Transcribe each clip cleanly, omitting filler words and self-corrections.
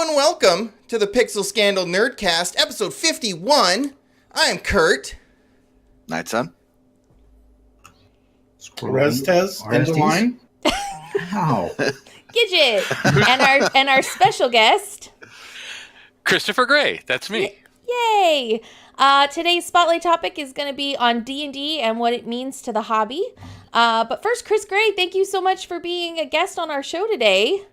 and welcome to the Pixel Scandal Nerdcast, episode 51. I am Kurt. Nightson. Oreztes in the line. How? Gigett. and our special guest, Christopher Gray. That's me. Yay! Today's spotlight topic is going to be on D&D and what it means to the hobby. But first, Chris Gray, thank you so much for being a guest on our show today.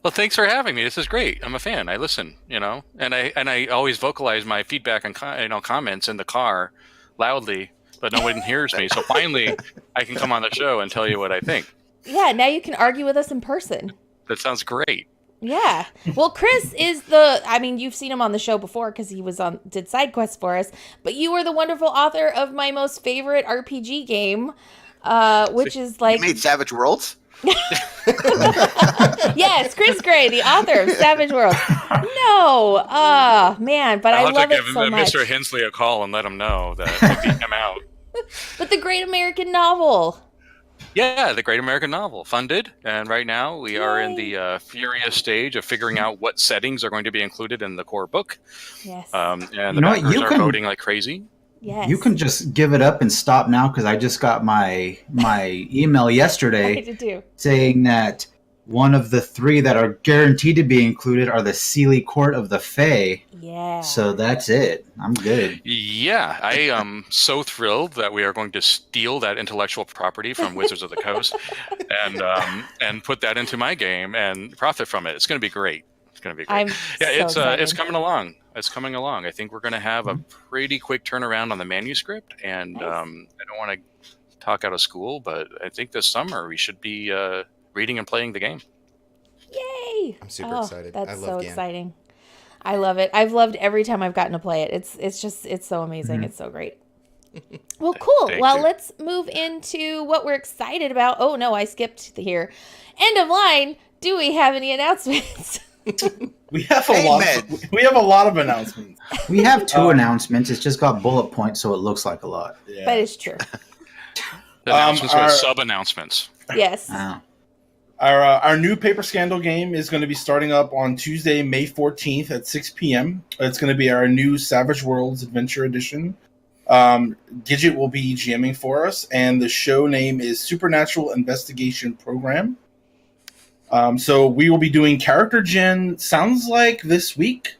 Well, thanks for having me. This is great. I'm a fan. I listen, and I always vocalize my feedback and comments in the car loudly, but no one hears me. So finally, I can come on the show and tell you what I think. Yeah, now you can argue with us in person. That sounds great. Yeah. Well, Chris is you've seen him on the show before because he did side quests for us, but you are the wonderful author of my most favorite RPG game, which is like... You made Savage Worlds? Yes, Chris Gray, the author of Savage Worlds. No, man, but I love it so much. Mr. Hensley a call and let him know that I beat him out. But the Great American Novel. Yeah, the Great American Novel, funded, and right now we are in the furious stage of figuring out what settings are going to be included in the core book. Yes. And the backers are voting like crazy. Yes. You can just give it up and stop now because I just got my email yesterday saying that one of the 3 that are guaranteed to be included are the Sealy Court of the Fae. Yeah. So that's it. I'm good. Yeah, I am so thrilled that we are going to steal that intellectual property from Wizards of the Coast and put that into my game and profit from it. It's going to be great. It's going to be great. It's coming along. It's coming along. I think we're going to have a pretty quick turnaround on the manuscript, and nice. I don't want to talk out of school, but I think this summer we should be reading and playing the game. Yay! I'm super excited. That's I love so GAN. exciting. I love it. I've loved every time I've gotten to play it. It's so amazing. It's so great. Well, cool. Thank Well, you. let's move into what we're excited about. Oh no, I skipped here. End of line. Do we have any announcements? We have a lot of announcements. We have 2 announcements. It's just got bullet points, so it looks like a lot. Yeah. But it's true. The announcements with sub-announcements. Yes. Our new Paper Scandal game is going to be starting up on Tuesday, May 14th at 6 p.m. It's going to be our new Savage Worlds Adventure Edition. Gigett will be GMing for us, and the show name is Supernatural Investigation Program. So we will be doing character gen, sounds like this week,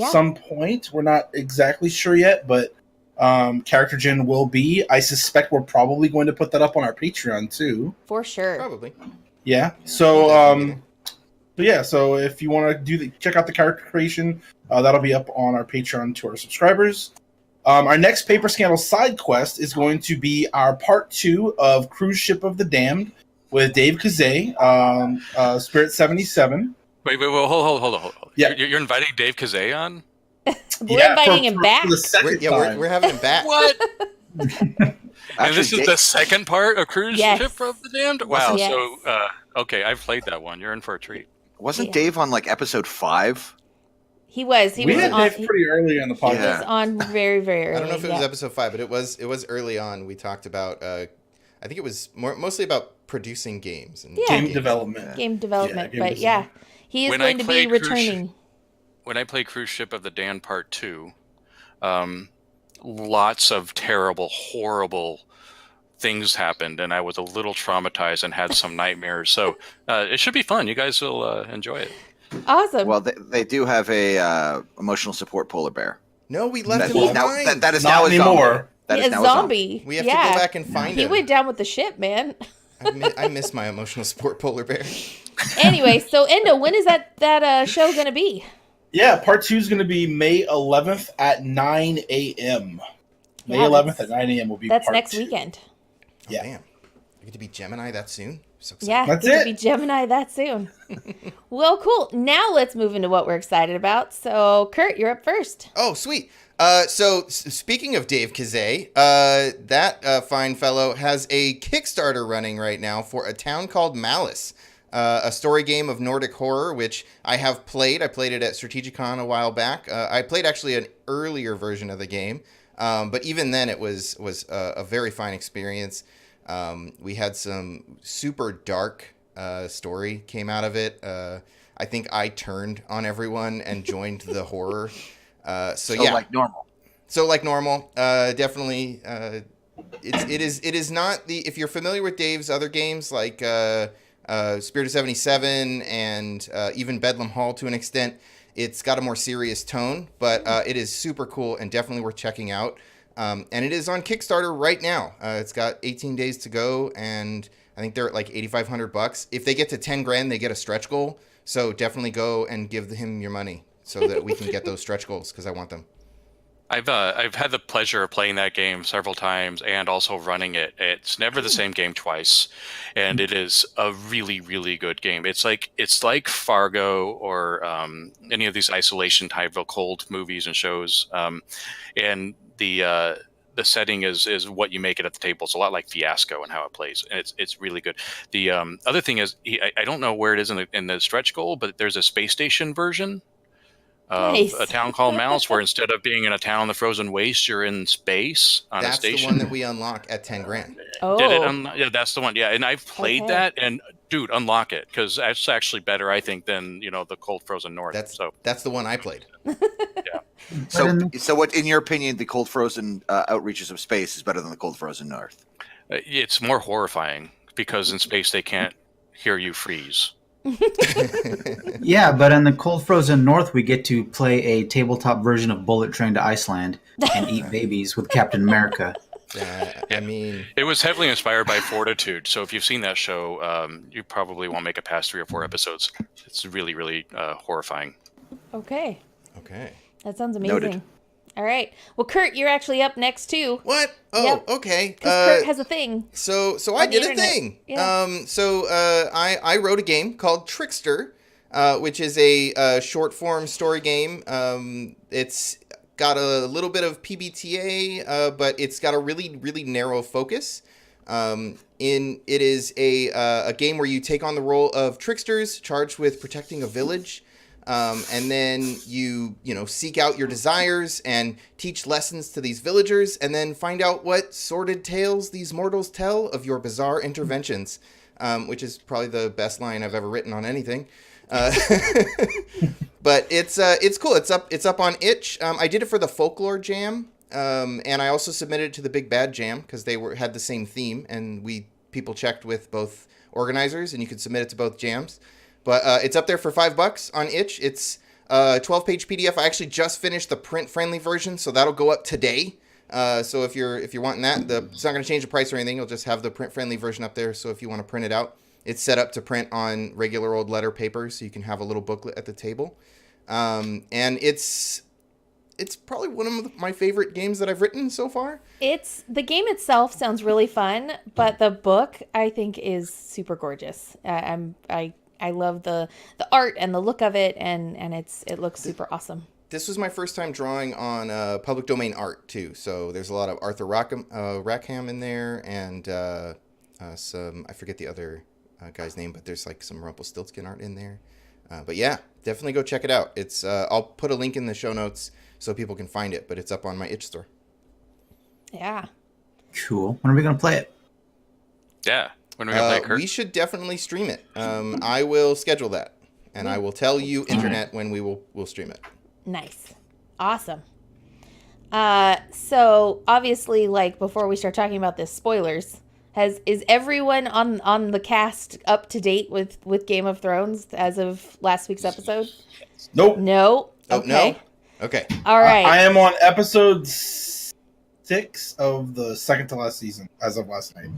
some point. We're not exactly sure yet, but character gen will be. I suspect we're probably going to put that up on our Patreon too. For sure. Probably. Yeah. So so if you want to check out the character creation, that'll be up on our Patreon to our subscribers. Our next Paper Scandal side quest is going to be our part 2 of Cruise Ship of the Damned with Dave Kazay, Spirit 77. Wait, hold on. Yeah. You're inviting Dave Kazay on? We're inviting him back. For the second time. We're having him back. What? And Actually, this is the second part of Cruise Yes. Ship of the Damned? Wow, Yes. so, okay, I've played that one. You're in for a treat. wasn't Dave on like episode 5? He was. We had on. Dave pretty early on the podcast. He was on very, very early. I don't know if it was episode 5, but it was early on. We talked about, I think it was mostly about producing games. And Game development. Game development. game But design. he is When going I to be played returning. When I played Cruise Ship of the Damned Part 2, lots of terrible, horrible things happened, and I was a little traumatized and had some nightmares. So it should be fun. You guys will enjoy it. Awesome. Well, they do have a emotional support polar bear. No, we left him Now- behind. that is Not now a anymore. zombie. That He is a now zombie. We have to go back and find He him. went down with the ship, man. I miss my emotional support polar bear. Anyway, so Endo, when is that show going to be? Yeah, part 2 is going to be May 11th at 9 a.m. May Yeah, 11th at 9 a.m. will be That's part next 2. weekend. Yeah. Oh, damn. You get to be Gemini that soon? So excited. Yeah, That's get to it. be Gemini that soon. Well, cool. Now let's move into what we're excited about. So, Kurt, you're up first. Oh, sweet. Speaking of Dave Kazay, that fine fellow has a Kickstarter running right now for A Town Called Malice, a story game of Nordic horror, which I have played. I played it at Strategicon a while back. I played actually an earlier version of the game, but even then it was a very fine experience. We had some super dark story came out of it. I think I turned on everyone and joined the horror. So yeah, like normal. So like normal, definitely. It is not the, if you're familiar with Dave's other games like Spirit of 77 and even Bedlam Hall to an extent, it's got a more serious tone, but it is super cool and definitely worth checking out. And it is on Kickstarter right now. It's got 18 days to go, and I think they're at like $8,500. If they get to 10 grand, they get a stretch goal. So definitely go and give him your money so that we can get those stretch goals, because I want them. I've had the pleasure of playing that game several times and also running it. It's never the same game twice, and it is a really, really good game. It's like Fargo or any of these isolation type of cold movies and shows, and the setting is what you make it at the table. It's a lot like Fiasco and how it plays, and it's really good. The other thing is, I don't know where it is in the stretch goal, but there's a space station version of a town called Malice, where instead of being in a town in the frozen waste, you're in space on a station. That's the one that we unlock at 10 grand. Oh. Yeah, that's the one. Yeah, and I've played that, and dude, unlock it, because that's actually better, I think, than the Cold Frozen North. That's the one I played. Yeah. So what, in your opinion, the Cold Frozen Outreaches of Space is better than the Cold Frozen North? It's more horrifying because in space they can't hear you freeze. Yeah, but in the Cold Frozen North, we get to play a tabletop version of Bullet Train to Iceland and eat babies with Captain America. I mean, it was heavily inspired by Fortitude. So if you've seen that show, you probably won't make it past 3 or 4 episodes. It's really, really horrifying. Okay. That sounds amazing. Noted. All right. Well, Kurt, you're actually up next too. What? Oh, yep. Okay. Because Kurt has a thing. So I did a thing. Yeah. I wrote a game called Trickster, which is a short form story game. It's got a little bit of PBTA, but it's got a really, really narrow focus. It is a game where you take on the role of tricksters charged with protecting a village. And then you seek out your desires and teach lessons to these villagers, and then find out what sordid tales these mortals tell of your bizarre interventions, which is probably the best line I've ever written on anything. But it's cool. It's up on itch. I did it for the Folklore Jam, and I also submitted it to the Big Bad Jam because they had the same theme, and people checked with both organizers, and you could submit it to both jams. But it's up there for $5 on itch. It's a 12-page PDF. I actually just finished the print-friendly version, so that'll go up today. So if you're wanting that, it's not going to change the price or anything. You'll just have the print-friendly version up there. So if you want to print it out, it's set up to print on regular old letter paper, so you can have a little booklet at the table. And it's probably one of my favorite games that I've written so far. The game itself sounds really fun, but the book I think is super gorgeous. I love the art and the look of it, and it looks super awesome. This was my first time drawing on public domain art too, so there's a lot of Arthur Rackham in there, and some, I forget the other guy's name, but there's like some Rumpelstiltskin art in there. But yeah, definitely go check it out. It's I'll put a link in the show notes so people can find it, but it's up on my itch store. Yeah. Cool. When are we gonna play it? Yeah. When are we gonna play it, Kurt? We should definitely stream it. I will schedule that, and I will tell you, internet, when we'll stream it. Nice. Awesome. So obviously, like, before we start talking about this, spoilers. Is everyone on the cast up to date with Game of Thrones as of last week's episode? Nope. No. Oh, okay. no? Okay. All right. I am on episode 6 of the second to last season as of last night.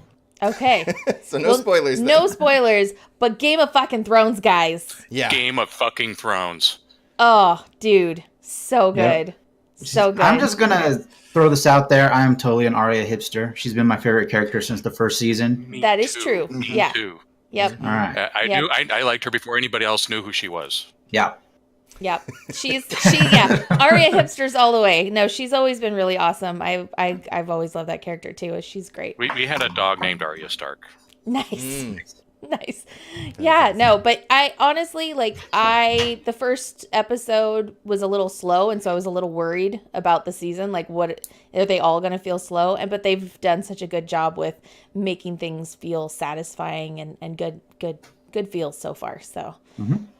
Okay. So no spoilers then. No spoilers, but Game of fucking Thrones, guys. Yeah. Game of fucking Thrones. Oh, dude. So good. Yep. So good. I'm just going to throw this out there. I am totally an Arya hipster. She's been my favorite character since the first season. That is true. Yeah. Too. Yep. All right. I liked her before anybody else knew who she was. Yeah. Yep. Arya hipsters all the way. No, she's always been really awesome. I've always loved that character too. She's great. We had a dog named Arya Stark. Nice. Nice. Yeah, no, but I honestly, the first episode was a little slow, and so I was a little worried about the season. Like, what are they all going to feel slow? But they've done such a good job with making things feel satisfying and good good feels so far. So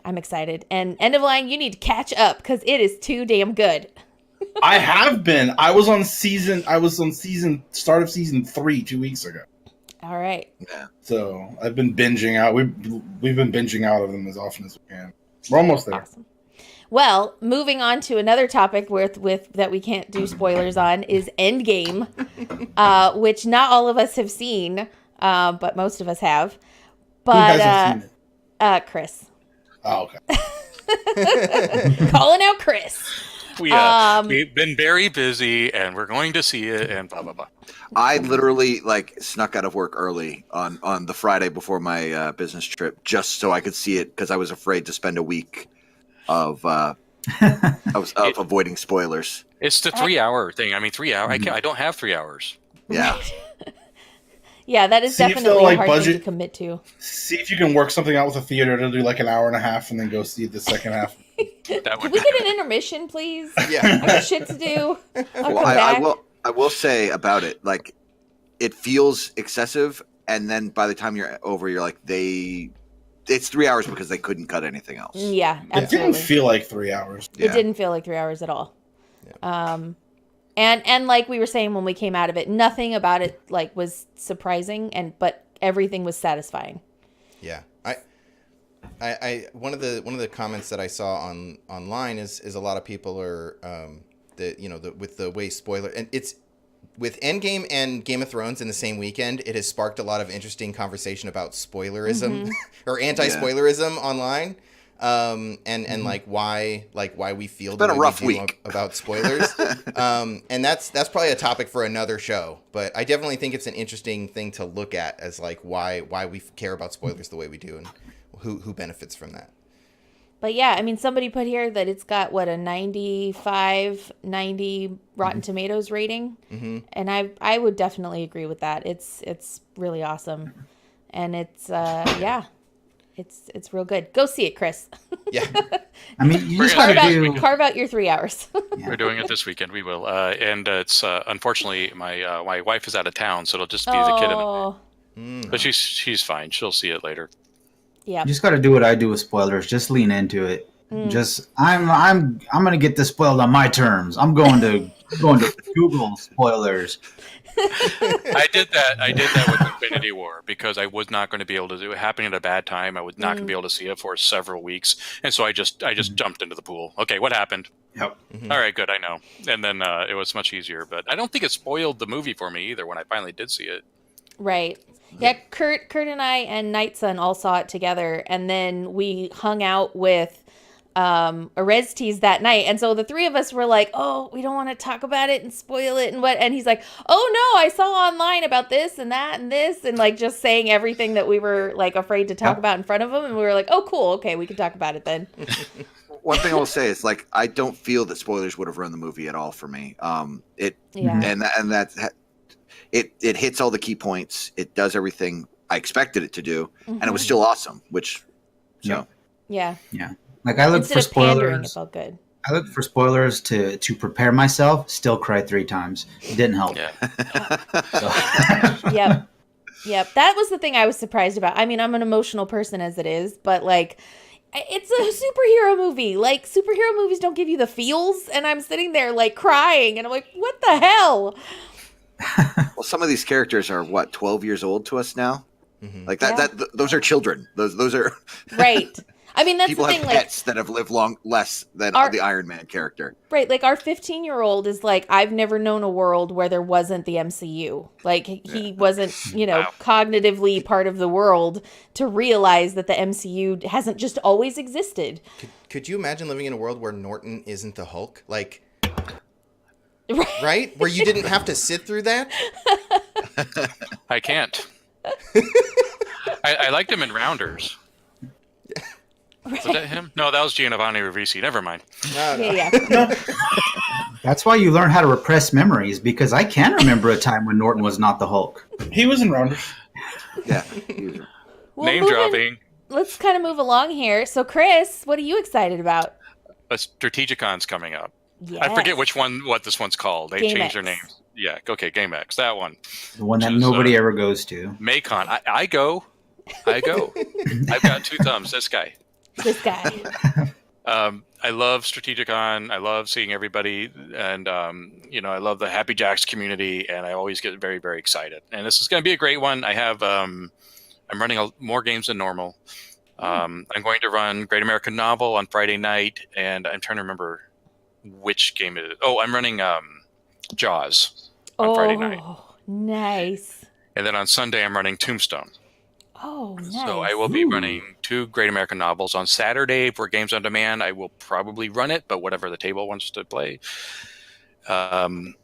I'm excited. And End of Line, you need to catch up because it is too damn good. I have been. I was on start of season 3 2 weeks ago. All right. Yeah. So I've been binging out. We've been binging out of them as often as we can. We're almost there. Awesome. Well, moving on to another topic with that we can't do spoilers on is Endgame, which not all of us have seen, but most of us have. But Who hasn't seen it? Chris. Oh, okay. Calling out Chris. We've been very busy, and we're going to see it, and blah blah blah. I literally snuck out of work early on the Friday before my business trip just so I could see it because I was afraid to spend a week of avoiding spoilers. It's the 3-hour thing. I mean, 3 hours. I don't have 3 hours. Yeah. Yeah, that is definitely a hard thing to commit to. See if you can work something out with a theater to do like an hour and a half and then go see the second half. Can we get an intermission, please? Yeah. I got shit to do. I will say about it, it feels excessive, and then by the time you're over, you're like, it's 3 hours because they couldn't cut anything else. Yeah, absolutely. It didn't feel like 3 hours. It didn't feel like 3 hours at all. Yeah. And like we were saying when we came out of it, nothing about it was surprising, but everything was satisfying. Yeah. I one of the comments that I saw online is a lot of people are with the way spoiler, and it's with Endgame and Game of Thrones in the same weekend, it has sparked a lot of interesting conversation about spoilerism or anti-spoilerism online. And why we feel it's been a rough week about spoilers. And that's probably a topic for another show, but I definitely think it's an interesting thing to look at as why we care about spoilers the way we do and who benefits from that. But yeah, I mean, somebody put here that it's got a 95, 90 Rotten Tomatoes rating. Mm-hmm. And I would definitely agree with that. It's really awesome. And it's It's real good. Go see it, Chris. Yeah. I mean, you just gotta carve out your 3 hours. Yeah. We're doing it this weekend. We will. And it's unfortunately my wife is out of town, so it'll just be the kid in it. But she's fine. She'll see it later. Yeah. You just got to do what I do with spoilers. Just lean into it. Just I'm gonna get this spoiled on my terms. I'm going to Google spoilers. I did that with Infinity War because I was not going to be able to do it. Happening at a bad time. I was not going to be able to see it for several weeks, and so I just jumped into the pool. Okay, what happened? Yep. All right, good. I know. And then it was much easier, but I don't think it spoiled the movie for me either when I finally did see it. Right. Yeah, Kurt and I and Nightson all saw it together, and then we hung out with Oreztes that night, and so the three of us were like, oh, we don't want to talk about it and spoil it and he's like, oh no, I saw online about this and that and this, and just saying everything that we were afraid to talk about in front of him, and we were like, oh cool, okay, we can talk about it then. One thing I will say is I don't feel that spoilers would have ruined the movie at all for me. It hits all the key points. It does everything I expected it to do, and it was still awesome. Yeah. I look Instead for of pandering, spoilers. it felt good. I look for spoilers to prepare myself. Still cry 3 times. It didn't help. Yeah. Yep. That was the thing I was surprised about. I mean, I'm an emotional person as it is, but it's a superhero movie. Superhero movies don't give you the feels, and I'm sitting there crying, and I'm like, what the hell? Well, some of these characters are 12 years old to us now. Mm-hmm. Those are children. Those are right. I mean, that's people the thing. Have pets that have lived less than the Iron Man character. Right. Our 15-year-old is I've never known a world where there wasn't the MCU. He wasn't, cognitively part of the world to realize that the MCU hasn't just always existed. Could you imagine living in a world where Norton isn't the Hulk? Right? Where you didn't have to sit through that? I can't. I liked him in Rounders. Was that him? No, that was Giovanni Ribisi. Never mind. Yeah. That's why you learn how to repress memories, because I can remember a time when Norton was not the Hulk. He was in Rounders. Yeah. Well, Name dropping. Let's kind of move along here. So, Chris, what are you excited about? A Strategicon's coming up. Yes. I forget what this one's called. They Game changed X. their names. Yeah, okay, GameX, that one. The one that nobody ever goes to. Macon. I go. I go. I've got 2 thumbs. This guy. I love Strategicon. I love seeing everybody, and I love the Happy Jacks community, and I always get very, very excited. And this is going to be a great one. I have I'm running more games than normal. I'm going to run Great American Novel on Friday night, and I'm trying to remember which game it is. Oh, I'm running Jaws on Friday night. Oh, nice. And then on Sunday, I'm running Tombstone. Oh, nice. So I will be running 2 Great American Novels. On Saturday for Games on Demand, I will probably run it, but whatever the table wants to play. I'm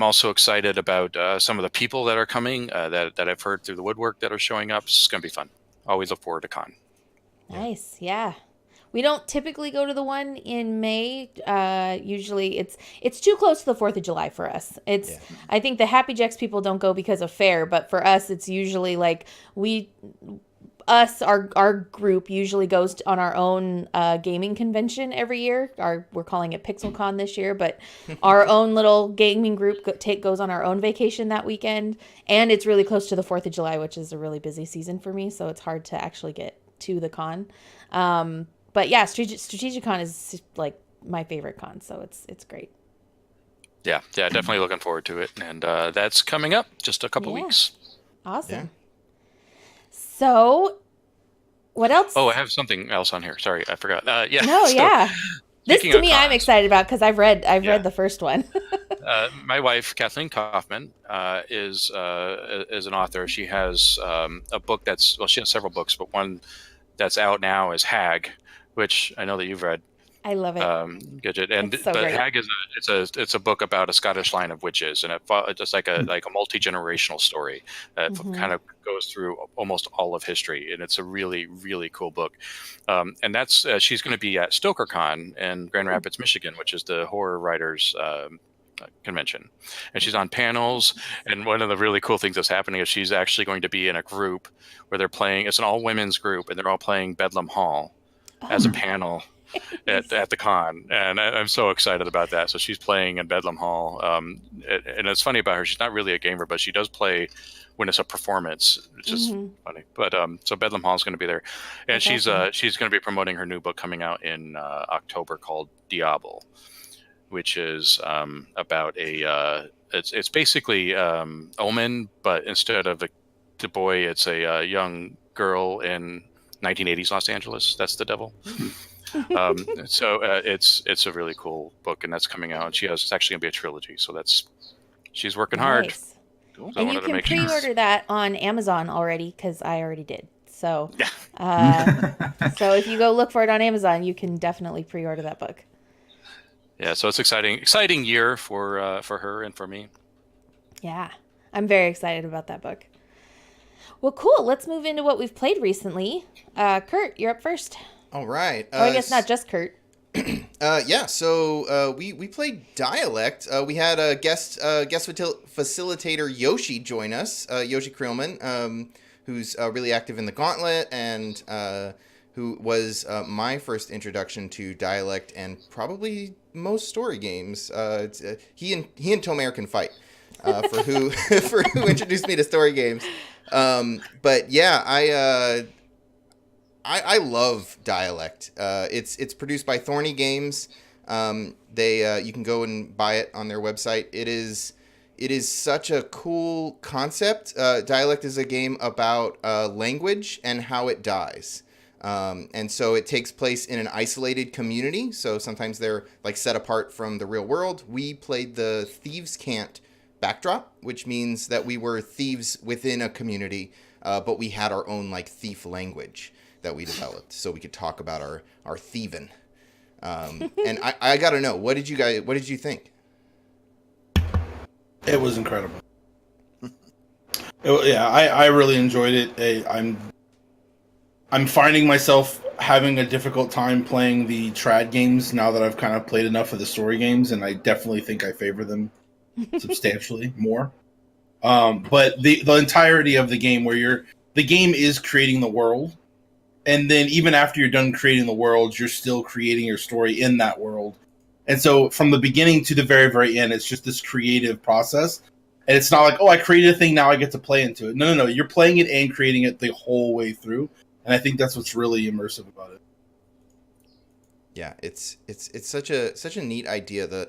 also excited about some of the people that are coming that I've heard through the woodwork that are showing up. It's going to be fun. Always look forward to con. Nice, yeah. We don't typically go to the one in May. Usually it's too close to the 4th of July for us. I think the Happy Jacks people don't go because of fair, but for us it's usually like our group usually goes on our own gaming convention every year. We're calling it PixelCon this year, but our own little gaming group goes on our own vacation that weekend, and it's really close to the 4th of July, which is a really busy season for me, so it's hard to actually get to the con. But yeah, Strategicon is like my favorite con, so it's great. Yeah, definitely looking forward to it, and that's coming up just a couple weeks. Awesome. Yeah. So, what else? Oh, I have something else on here. Sorry, I forgot. Yeah. No, so, yeah. This to me, cons, I'm excited about because I've read the first one. My wife, Kathleen Kaufman, is an author. She has a book she has several books, but one that's out now is Hag, which I know that you've read. I love it. Gigett, and so great. Hag is a book about a Scottish line of witches, and it's just like a multi-generational story that kind of goes through almost all of history, and it's a really, really cool book. And that's she's going to be at StokerCon in Grand Rapids, Michigan, which is the horror writers convention, and she's on panels. And one of the really cool things that's happening is she's actually going to be in a group where they're playing. It's an all women's group, and they're all playing Bedlam Hall as a panel at the con, and I'm so excited about that. So she's playing in Bedlam Hall, and it's funny about her. She's not really a gamer, but she does play when it's a performance, which is funny. But so Bedlam Hall is going to be there, and she's going to be promoting her new book coming out in October called Diable, which is about it's basically Omen, but instead of the boy, it's a young girl in 1980s Los Angeles. That's the devil. So it's a really cool book, and that's coming out. And it's actually gonna be a trilogy, so she's working hard. Cool. And you can pre-order that on Amazon already because I already did. So, so if you go look for it on Amazon, you can definitely pre-order that book. Yeah, so it's exciting year for her and for me. Yeah, I'm very excited about that book. Well, cool. Let's move into what we've played recently. Kurt, you're up first. All right. I guess not just Kurt. So we played Dialect. We had a guest facilitator Yoshi join us. Yoshi Krillman, who's really active in the Gauntlet and who was my first introduction to Dialect and probably most story games. He and Tom Air can fight for who introduced me to story games. But yeah, I love Dialect. It's produced by Thorny Games. You can go and buy it on their website. It is such a cool concept. Dialect is a game about language and how it dies. And so it takes place in an isolated community. So sometimes they're like set apart from the real world. We played the Thieves' Cant backdrop, which means that we were thieves within a community, but we had our own like thief language that we developed, so we could talk about our thieving. And I gotta know, what did you think? It was incredible. I really enjoyed it. I'm finding myself having a difficult time playing the trad games now that I've kind of played enough of the story games, and I definitely think I favor them substantially more. But the entirety of the game, where the game is creating the world, and then even after you're done creating the world, you're still creating your story in that world. And so from the beginning to the very, very end, it's just this creative process. And it's not like, oh, I created a thing, now I get to play into it. No. You're playing it and creating it the whole way through. And I think that's what's really immersive about it. Yeah, it's such a neat idea.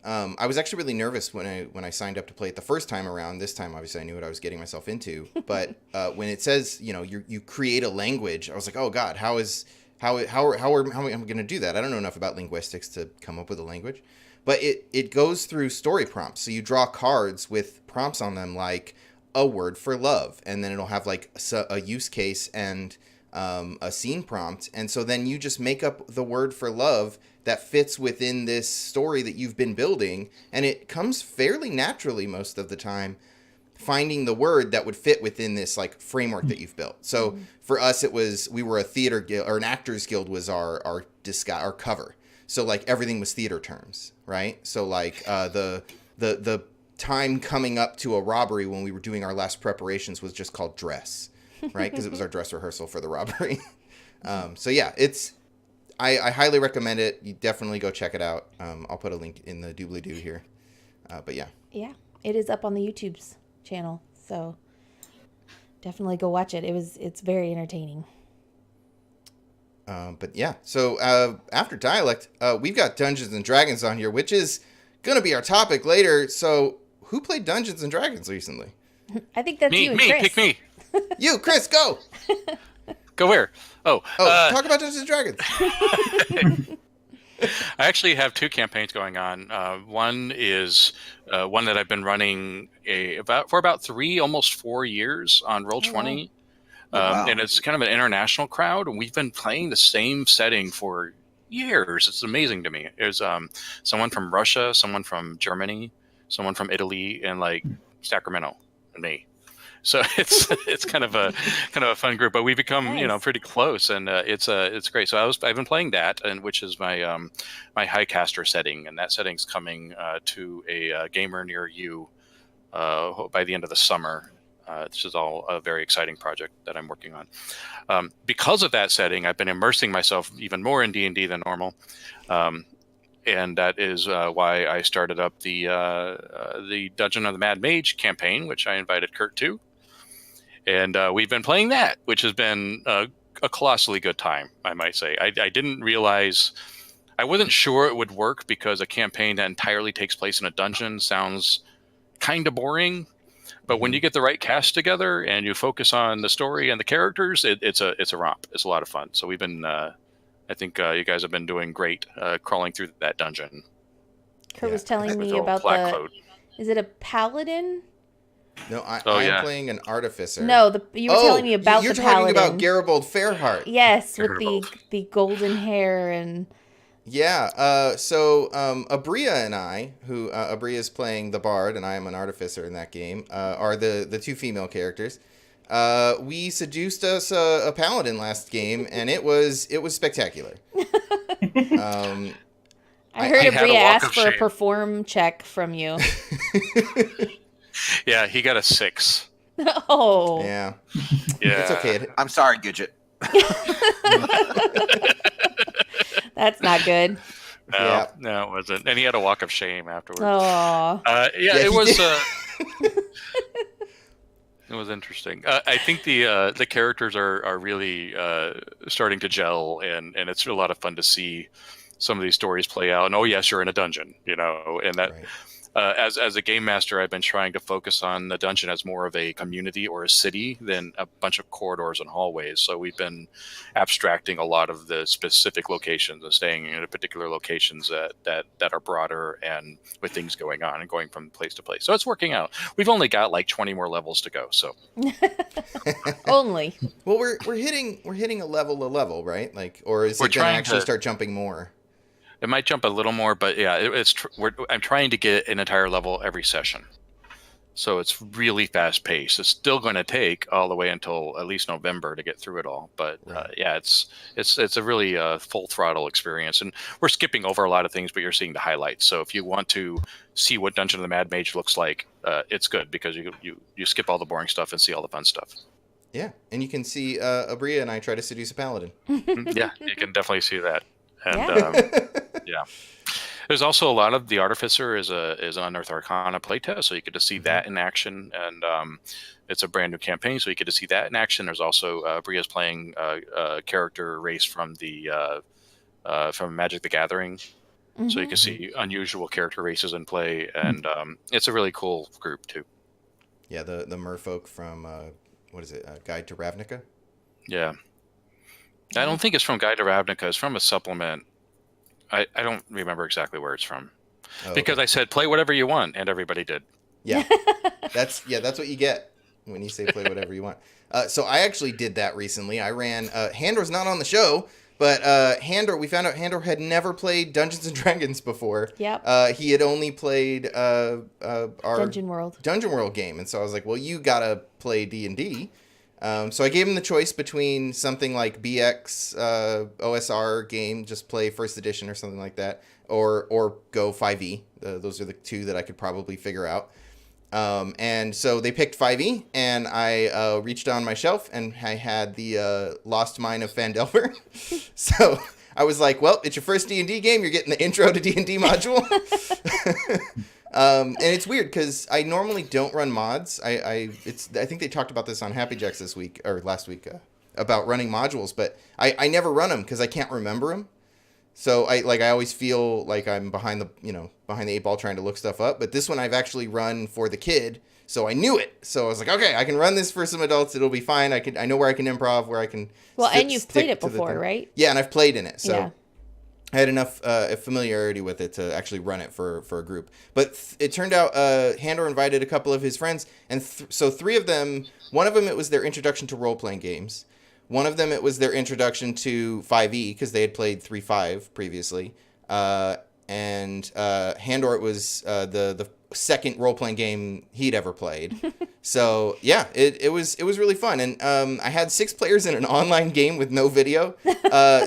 I was actually really nervous when I signed up to play it the first time around. This time, obviously, I knew what I was getting myself into. But when it says, you create a language, I was like, oh God, how am I going to do that? I don't know enough about linguistics to come up with a language. But it goes through story prompts. So you draw cards with prompts on them, like a word for love, and then it'll have like a use case and a scene prompt. And so then you just make up the word for love that fits within this story that you've been building. And it comes fairly naturally most of the time, finding the word that would fit within this like framework that you've built. So for us, we were a theater guild, or an actors guild was our cover. So like everything was theater terms, right? So like the time coming up to a robbery when we were doing our last preparations was just called dress, right? Because it was our dress rehearsal for the robbery. So yeah, I highly recommend it. You definitely go check it out. I'll put a link in the doobly-doo here. But yeah. Yeah, it is up on the YouTube's channel, so definitely go watch it. It's very entertaining. But yeah, so after Dialect, we've got Dungeons and Dragons on here, which is going to be our topic later. So who played Dungeons and Dragons recently? I think that's you and Chris. Pick me. You, Chris, go. Go where? Talk about Dungeons and Dragons. I actually have two campaigns going on. One is one that I've been running for about 3, almost 4 years on Roll20. Wow. Wow. And it's kind of an international crowd, and we've been playing the same setting for years. It's amazing to me. There's someone from Russia, someone from Germany, someone from Italy, and like Sacramento, and me. So it's kind of a fun group, but we've become nice. Pretty close, and it's great. So I've been playing that, and which is my my Highcaster setting, and that setting's coming to a gamer near you by the end of the summer. This is all a very exciting project that I'm working on. Because of that setting, I've been immersing myself even more in D&D than normal, and that is why I started up the Dungeon of the Mad Mage campaign, which I invited Kurt to, and we've been playing that, which has been a colossally good time, I might say. I didn't realize, I wasn't sure it would work because a campaign that entirely takes place in a dungeon sounds kind of boring. But when you get the right cast together and you focus on the story and the characters, it's a romp. It's a lot of fun. So we've been, I think you guys have been doing great crawling through that dungeon. Kurt was telling me about is it a paladin? No, I'm playing an artificer. No, you were telling me about the paladin. You're talking about Garibaldi Fairheart. Yes, with the golden hair and... Yeah, so Abria and I, who Abria is playing the bard and I am an artificer in that game, are the two female characters. We seduced us a paladin last game, and it was spectacular. I heard Abria ask for a perform check from you. Yeah, he got a 6. Oh. Yeah. It's okay. I'm sorry, Gigett. That's not good. No, it wasn't. And he had a walk of shame afterwards. Oh. It was. It was interesting. I think the characters are really starting to gel, and it's a lot of fun to see some of these stories play out. And oh yes, you're in a dungeon, and that. Right. As a game master, I've been trying to focus on the dungeon as more of a community or a city than a bunch of corridors and hallways. So we've been abstracting a lot of the specific locations and staying in particular locations that are broader and with things going on and going from place to place. So it's working out. We've only got like 20 more levels to go. So only. Well, we're hitting a level, right? Like, or is it going to actually start jumping more? It might jump a little more, but yeah, I'm trying to get an entire level every session. So it's really fast paced. It's still going to take all the way until at least November to get through it all. But it's a really full throttle experience. And we're skipping over a lot of things, but you're seeing the highlights. So if you want to see what Dungeon of the Mad Mage looks like, it's good because you skip all the boring stuff and see all the fun stuff. Yeah, and you can see Abria and I try to seduce a paladin. Yeah, you can definitely see that. And There's also a lot of the Artificer is an Unearthed Arcana playtest, so you get to see that in action, and it's a brand new campaign, so you get to see that in action. There's also Bria's playing a character race from Magic the Gathering, so you can see unusual character races in play, and it's a really cool group too. Yeah, the merfolk from what is it? Guide to Ravnica. Yeah, I don't think it's from Guide to Ravnica. It's from a supplement. I don't remember exactly where it's from, because I said play whatever you want, and everybody did. Yeah, that's what you get when you say play whatever you want. So I actually did that recently. I ran. Handor's not on the show, but we found out Handor had never played Dungeons and Dragons before. Yep. He had only played our Dungeon World game, and so I was like, well, you gotta play D&D. So I gave him the choice between something like BX OSR game, just play first edition or something like that, or go 5e. Those are the two that I could probably figure out. And so they picked 5e, and I reached on my shelf, and I had the Lost Mine of Phandelver. So I was like, well, it's your first D&D game. You're getting the intro to D&D module. And it's weird because I normally don't run mods. I think they talked about this on Happy Jacks this week or last week about running modules, but I never run them because I can't remember them. So I always feel like I'm behind the eight ball trying to look stuff up. But this one I've actually run for the kid, so I knew it. So I was like, okay, I can run this for some adults. It'll be fine. I know where I can improv, where I can. Well, and you've played it before, right? Yeah, and I've played in it. So. Yeah. I had enough familiarity with it to actually run it for a group. But it turned out Handor invited a couple of his friends, and so three of them, one of them it was their introduction to role-playing games. One of them it was their introduction to 5e, because they had played 3.5 previously. And Handor, it was the second role-playing game he'd ever played. So yeah, it was really fun, and I had 6 players in an online game with no video.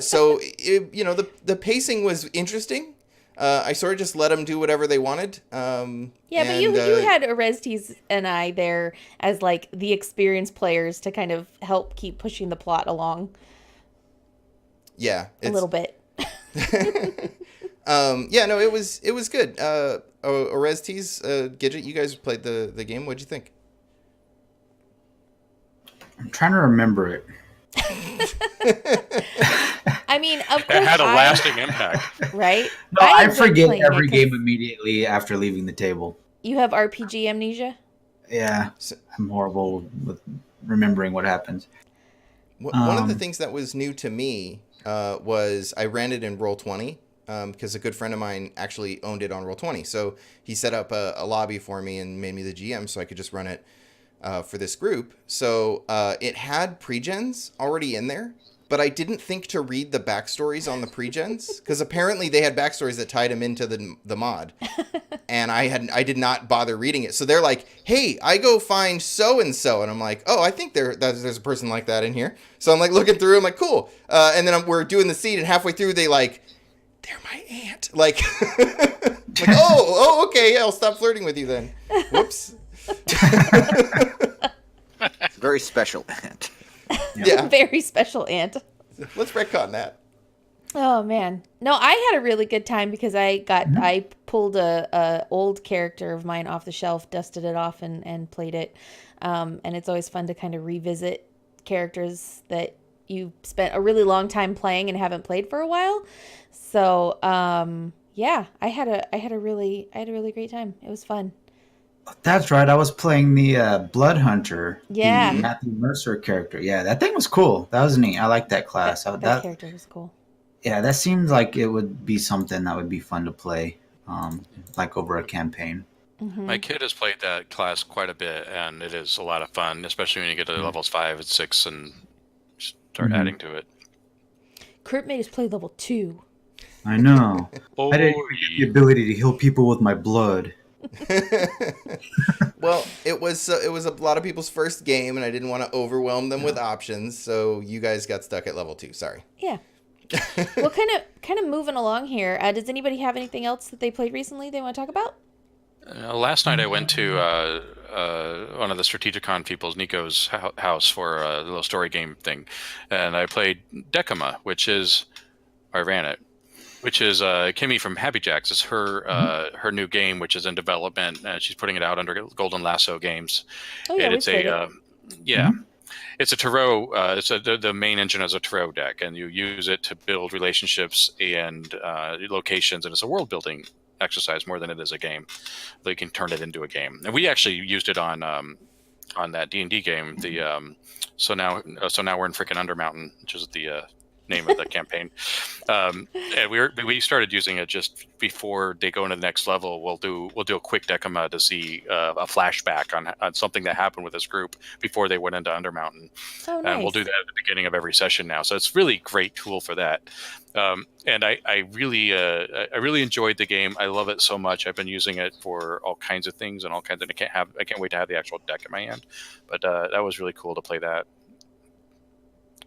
So the pacing was interesting. I sort of just let them do whatever they wanted. But you had Oreztes and I there as like the experienced players to kind of help keep pushing the plot along. Yeah, a little bit. It was good. Oreztes, Gigett, you guys played the game. What'd you think? I'm trying to remember it. I mean, of course, it had a lasting impact, right? No, I forget every game immediately after leaving the table. You have RPG amnesia? Yeah, I'm horrible with remembering what happens. One of the things that was new to me was I ran it in Roll20. Because a good friend of mine actually owned it on Roll20. So he set up a lobby for me and made me the GM so I could just run it for this group. So it had pre-gens already in there, but I didn't think to read the backstories on the pre-gens because apparently they had backstories that tied them into the mod. And I did not bother reading it. So they're like, hey, I go find so-and-so. And I'm like, oh, I think there's a person like that in here. So I'm like looking through, I'm like, cool. And then we're doing the scene and halfway through they like, they're my aunt. Like, okay, I'll stop flirting with you then. Whoops. Very special aunt. Yeah. Very special aunt. Let's retcon that. Oh man. No, I had a really good time because I pulled a old character of mine off the shelf, dusted it off and played it. And it's always fun to kind of revisit characters that you spent a really long time playing and haven't played for a while. So, I had a really great time. It was fun. That's right. I was playing the Blood Hunter. Yeah. The Matthew Mercer character. Yeah, that thing was cool. That was neat. I like that class. That character was cool. Yeah, that seems like it would be something that would be fun to play, like over a campaign. Mm-hmm. My kid has played that class quite a bit, and it is a lot of fun, especially when you get to levels 5 and 6 and start adding to it. Kurt made us play level 2. I know. I didn't have the ability to heal people with my blood. Well, it was a lot of people's first game, and I didn't want to overwhelm them with options, so you guys got stuck at level 2. Sorry. Yeah. Well, kind of moving along here. Does anybody have anything else that they played recently they want to talk about? Last night I went to one of the Strategicon people's, Nico's house for a little story game thing, and I played Decima, which is, I ran it. which is Kimmy from Happy Jacks. It's her new game, which is in development. She's putting it out under Golden Lasso Games. Oh yeah, and we it's played a it. it's a tarot. The main engine is a tarot deck, and you use it to build relationships and locations, and it's a world building exercise more than it is a game. They can turn it into a game, and we actually used it on that D&D game. So now we're in frickin' Undermountain, which is the name of the campaign. And we started using it just before they go into the next level. We'll do a quick decima to see a flashback on something that happened with this group before they went into Undermountain. Oh, nice. And we'll do that at the beginning of every session now. So it's really great tool for that. And I really enjoyed the game. I love it so much. I've been using it for all kinds of things and all kinds of. I can't wait to have the actual deck in my hand. But that was really cool to play that.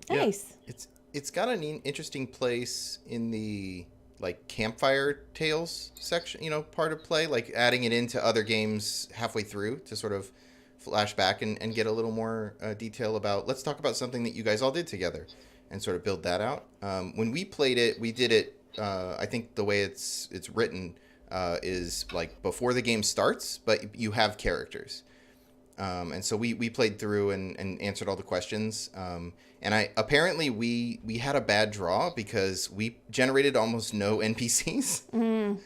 Nice. Yeah, it's got an interesting place in the like campfire tales section, part of play, like adding it into other games halfway through to sort of flash back and get a little more detail about, let's talk about something that you guys all did together and sort of build that out. When we played it, we did it, I think the way it's written is like before the game starts, but you have characters. And so we played through and answered all the questions. And apparently we had a bad draw because we generated almost no NPCs,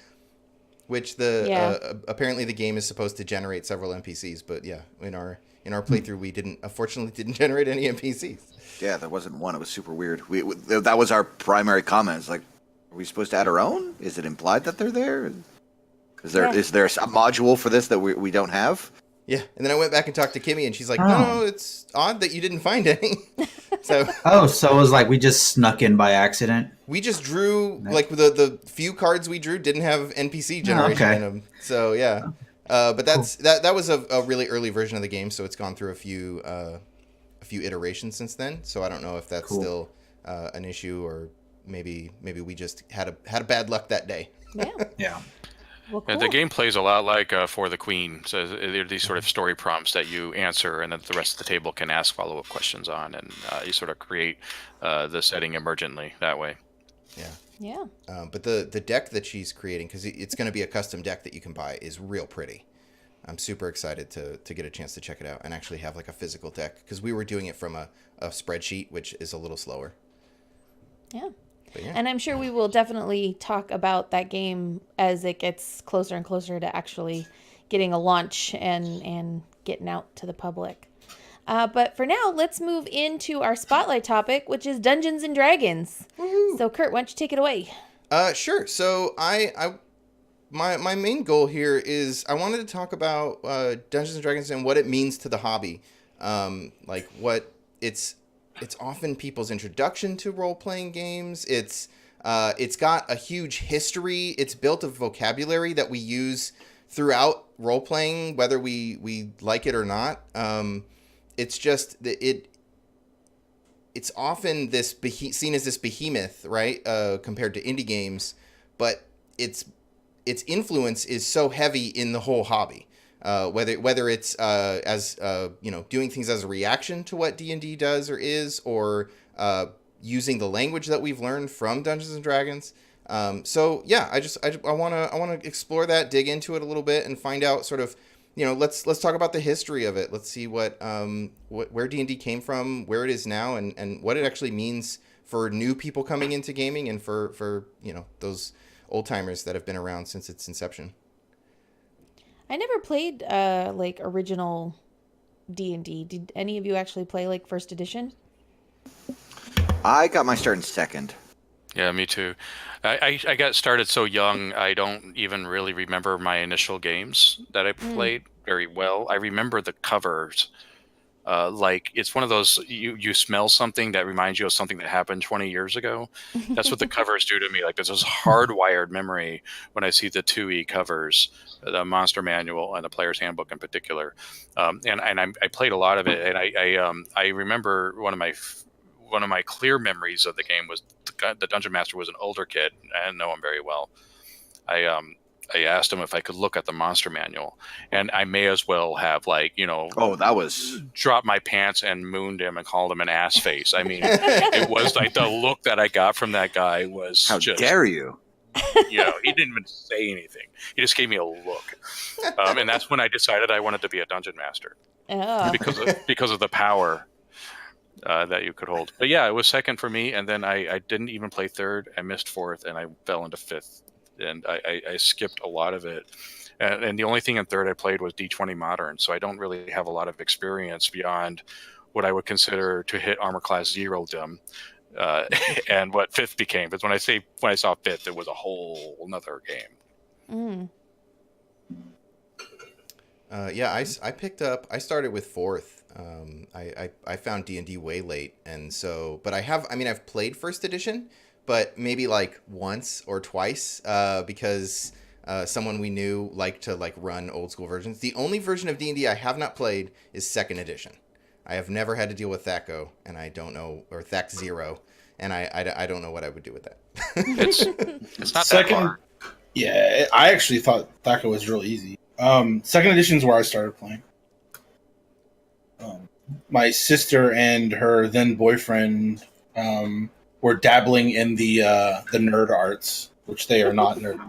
which apparently the game is supposed to generate several NPCs. But yeah, in our playthrough, we unfortunately didn't generate any NPCs. Yeah, there wasn't one. It was super weird. That was our primary comment. It's like, are we supposed to add our own? Is it implied that they're there? Is there a module for this that we don't have? Yeah, and then I went back and talked to Kimmy, and she's like, no, it's odd that you didn't find any. So it was like we just snuck in by accident? We just drew, like, the few cards we drew didn't have NPC generation in them. So, yeah. But that was a really early version of the game, so it's gone through a few iterations since then. So I don't know if that's still an issue, or maybe we just had a bad luck that day. Yeah. Yeah. Well, cool. The game plays a lot like For the Queen. So there are these sort of story prompts that you answer, and then the rest of the table can ask follow-up questions on, and you sort of create the setting emergently that way. Yeah. Yeah. But the deck that she's creating, because it's going to be a custom deck that you can buy, is real pretty. I'm super excited to get a chance to check it out and actually have like a physical deck, because we were doing it from a spreadsheet, which is a little slower. Yeah. Yeah. And I'm sure we will definitely talk about that game as it gets closer and closer to actually getting a launch and getting out to the public. But for now, let's move into our spotlight topic, which is Dungeons and Dragons. Woo-hoo. So, Kurt, why don't you take it away? Sure. So my main goal here is I wanted to talk about Dungeons and Dragons and what it means to the hobby. Like what it's often people's introduction to role-playing games. It's got a huge history. It's built a vocabulary that we use throughout role-playing, whether we like it or not. It's just that it's often seen as this behemoth, right? Compared to indie games, but its influence is so heavy in the whole hobby. Whether it's doing things as a reaction to what D&D does or is, or using the language that we've learned from Dungeons and Dragons. So yeah, I want to explore that, dig into it a little bit, and find out sort of, let's talk about the history of it. Let's see where D&D came from, where it is now, and what it actually means for new people coming into gaming, and for those old timers that have been around since its inception. I never played like original D&D. Did any of you actually play like first edition? I got my start in second. Yeah, me too. I got started so young, I don't even really remember my initial games that I played very well. I remember the covers. Like it's one of those, you smell something that reminds you of something that happened 20 years ago. That's what the covers do to me. Like there's this hardwired memory when I see the 2E covers, the Monster Manual and the Player's Handbook in particular. And I played a lot of it, and I remember one of my clear memories of the game was the Dungeon Master was an older kid. I didn't know him very well. I asked him if I could look at the Monster Manual, and I may as well have that was dropped my pants and mooned him and called him an ass face. I mean, it was like the look that I got from that guy was how dare you? You know, he didn't even say anything. He just gave me a look, and that's when I decided I wanted to be a dungeon master because of the power that you could hold. But yeah, it was second for me, and then I didn't even play third. I missed fourth, and I fell into fifth, and I skipped a lot of it. And the only thing in third I played was D20 Modern, so I don't really have a lot of experience beyond what I would consider to hit armor class 0-dom, and what fifth became. But when I saw fifth, it was a whole another game. I started with fourth. I found D&D way late, and so, but I've played first edition, but maybe like once or twice, because someone we knew liked to like run old school versions. The only version of D&D I have not played is second edition. I have never had to deal with THAC0, and I don't know, or THAC0, and I don't know what I would do with that. It's not that hard. Yeah, I actually thought THAC0 was real easy. Second edition is where I started playing. My sister and her then boyfriend were dabbling in the nerd arts, which they are not nerd.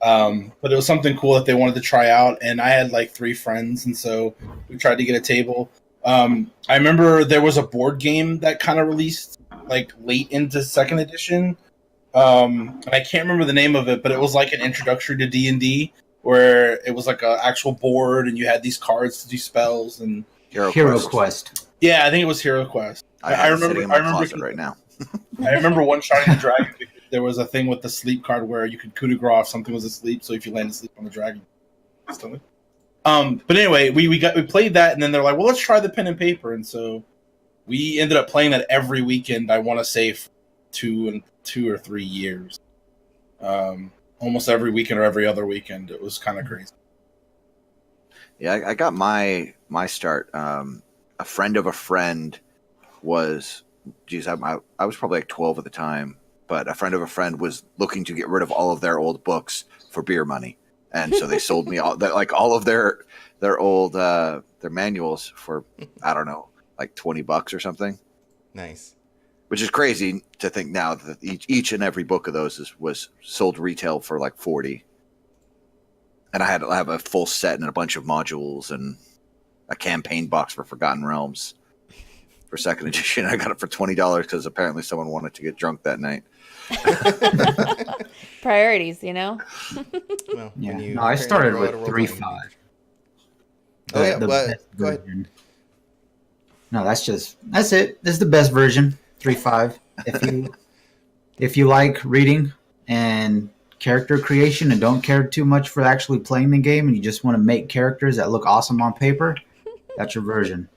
But it was something cool that they wanted to try out, and I had like 3 friends, and so we tried to get a table. I remember there was a board game that kind of released like late into second edition. I can't remember the name of it, but it was like an introductory to D&D, where it was like an actual board, and you had these cards to do spells and Hero Quest. Yeah, I think it was Hero Quest. I remember right now. I remember one shot in the dragon. There was a thing with the sleep card where you could coup de grace if something was asleep. So if you land asleep on the dragon, instantly. But anyway, we played that, and then they're like, "Well, let's try the pen and paper." And so we ended up playing that every weekend. I want to say for 2 or 3 years, almost every weekend or every other weekend. It was kind of crazy. Yeah, I got my start. A friend of a friend was, I was probably like 12 at the time, but a friend of a friend was looking to get rid of all of their old books for beer money, and so they sold me all of their old their manuals for, I don't know, like $20 or something. Nice. Which is crazy to think now that each and every book of those was sold retail for like $40. And I have a full set and a bunch of modules and a campaign box for Forgotten Realms for second edition. I got it for $20 because apparently someone wanted to get drunk that night. Priorities, you know? Well, yeah. I started with 3.5. Oh, yeah, but go ahead. No, that's it. This is the best version, 3.5. If you like reading and character creation and don't care too much for actually playing the game, and you just want to make characters that look awesome on paper, that's your version.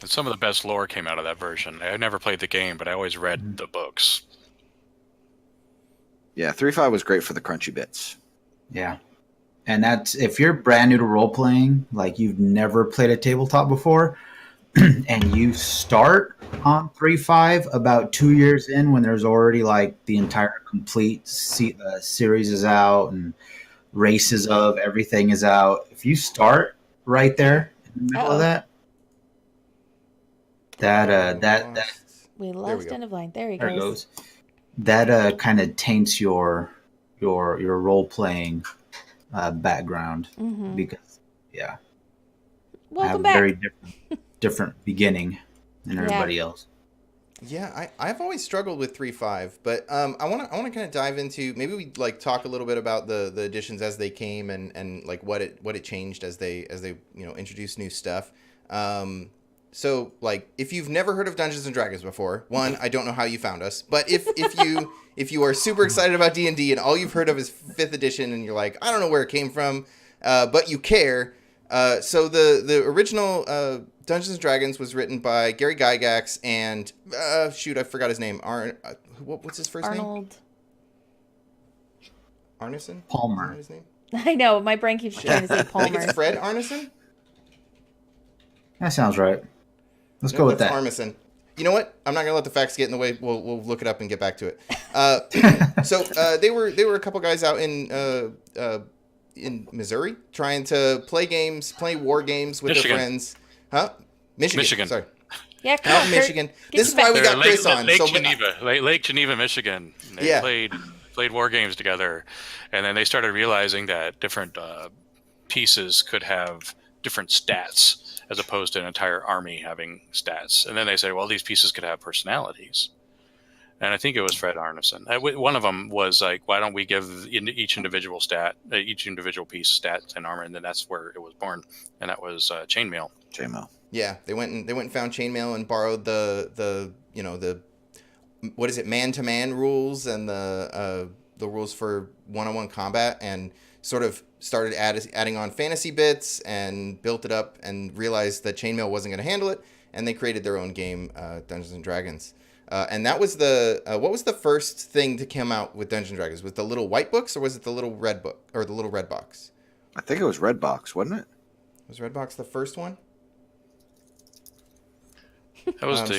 And some of the best lore came out of that version. I never played the game, but I always read the books. Yeah, 3.5 was great for the crunchy bits. Yeah. And that's, if you're brand new to role playing, like you've never played a tabletop before, and you start on 3.5 about 2 years in, when there's already like the entire complete series is out and races of everything is out. If you start right there in the middle of that we lost End of Line. There he goes. That kind of taints your role playing background, because Welcome I have back. very different beginning than everybody else. Yeah, I've always struggled with 3.5, but I want to kind of dive into, maybe we like talk a little bit about the editions as they came and like what it changed as they introduced new stuff. So like, if you've never heard of Dungeons and Dragons before, one, I don't know how you found us, but if you are super excited about D&D and all you've heard of is 5th edition and you're like, I don't know where it came from, but you care. So the original Dungeons and Dragons was written by Gary Gygax and I forgot his name. What's his first name? Arneson? Palmer. Is that his name? I know, my brain keeps trying to say I think Palmer. it's Fred Arneson? That sounds right. Let's go with that. Arneson. You know what? I'm not gonna let the facts get in the way. We'll look it up and get back to it. So they were a couple guys out in Missouri trying to play war games with their friends. Huh? Michigan. Sorry. Yeah, come Not on, Michigan. Kurt. This is why we got Chris on. Lake Geneva, Michigan. They played played war games together, and then they started realizing that different pieces could have different stats as opposed to an entire army having stats. And then they said, well, these pieces could have personalities. And I think it was Fred Arneson. One of them was like, why don't we give each individual piece stats and armor? And then that's where it was born. And that was chainmail. Chainmail. Yeah, they went and found chainmail and borrowed the what is it, man-to-man rules and the rules for one-on-one combat, and sort of started adding on fantasy bits and built it up and realized that chainmail wasn't going to handle it, and they created their own game, Dungeons and Dragons. And that was what was the first thing to come out with Dungeons and Dragons? Was it the little white books, or was it the little red book, or the little red box? I think it was Red Box, wasn't it? Was Red Box the first one? That was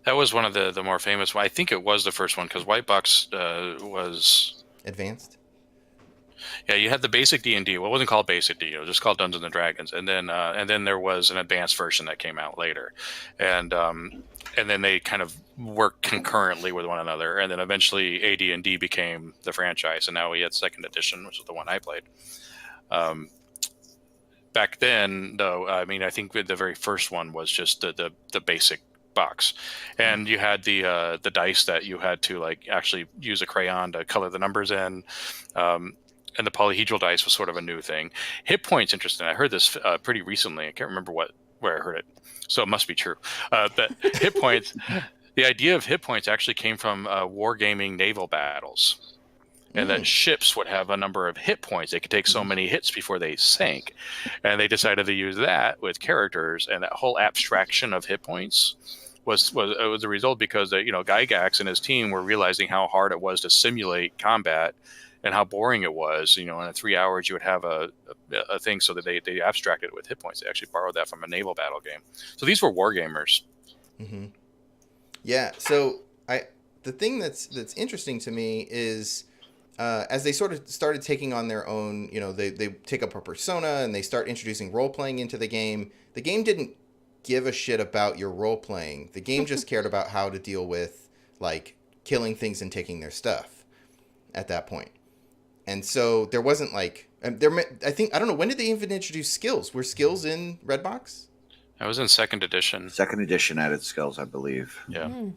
that was one of the more famous. I think it was the first one because White Box was advanced. Yeah, you had the basic D&D. Well, it wasn't called basic D. It was just called Dungeons and Dragons. And then there was an advanced version that came out later, and then they kind of worked concurrently with one another. And then eventually AD&D became the franchise, and now we had second edition, which is the one I played. Back then, though, I mean, I think the very first one was just the basic box, and you had the dice that you had to like actually use a crayon to color the numbers in. And the polyhedral dice was sort of a new thing. Hitpoints, interesting. I heard this pretty recently. I can't remember where I heard it, so it must be true. But Hitpoints, the idea of Hitpoints actually came from wargaming naval battles, and that ships would have a number of hit points. They could take so many hits before they sank, and they decided to use that with characters. And that whole abstraction of hit points was a result because Gygax and his team were realizing how hard it was to simulate combat and how boring it was. In 3 hours you would have a thing, so that they abstracted it with hit points. They actually borrowed that from a naval battle game. So these were war gamers. Mm-hmm. Yeah. So the thing that's interesting to me is as they sort of started taking on their own, they take up a persona and they start introducing role playing into the game. The game didn't give a shit about your role playing. The game just cared about how to deal with like killing things and taking their stuff at that point. And so there wasn't like I don't know, when did they even introduce skills? Were skills in Redbox? I was in second edition. Second edition added skills, I believe. Yeah. Mm.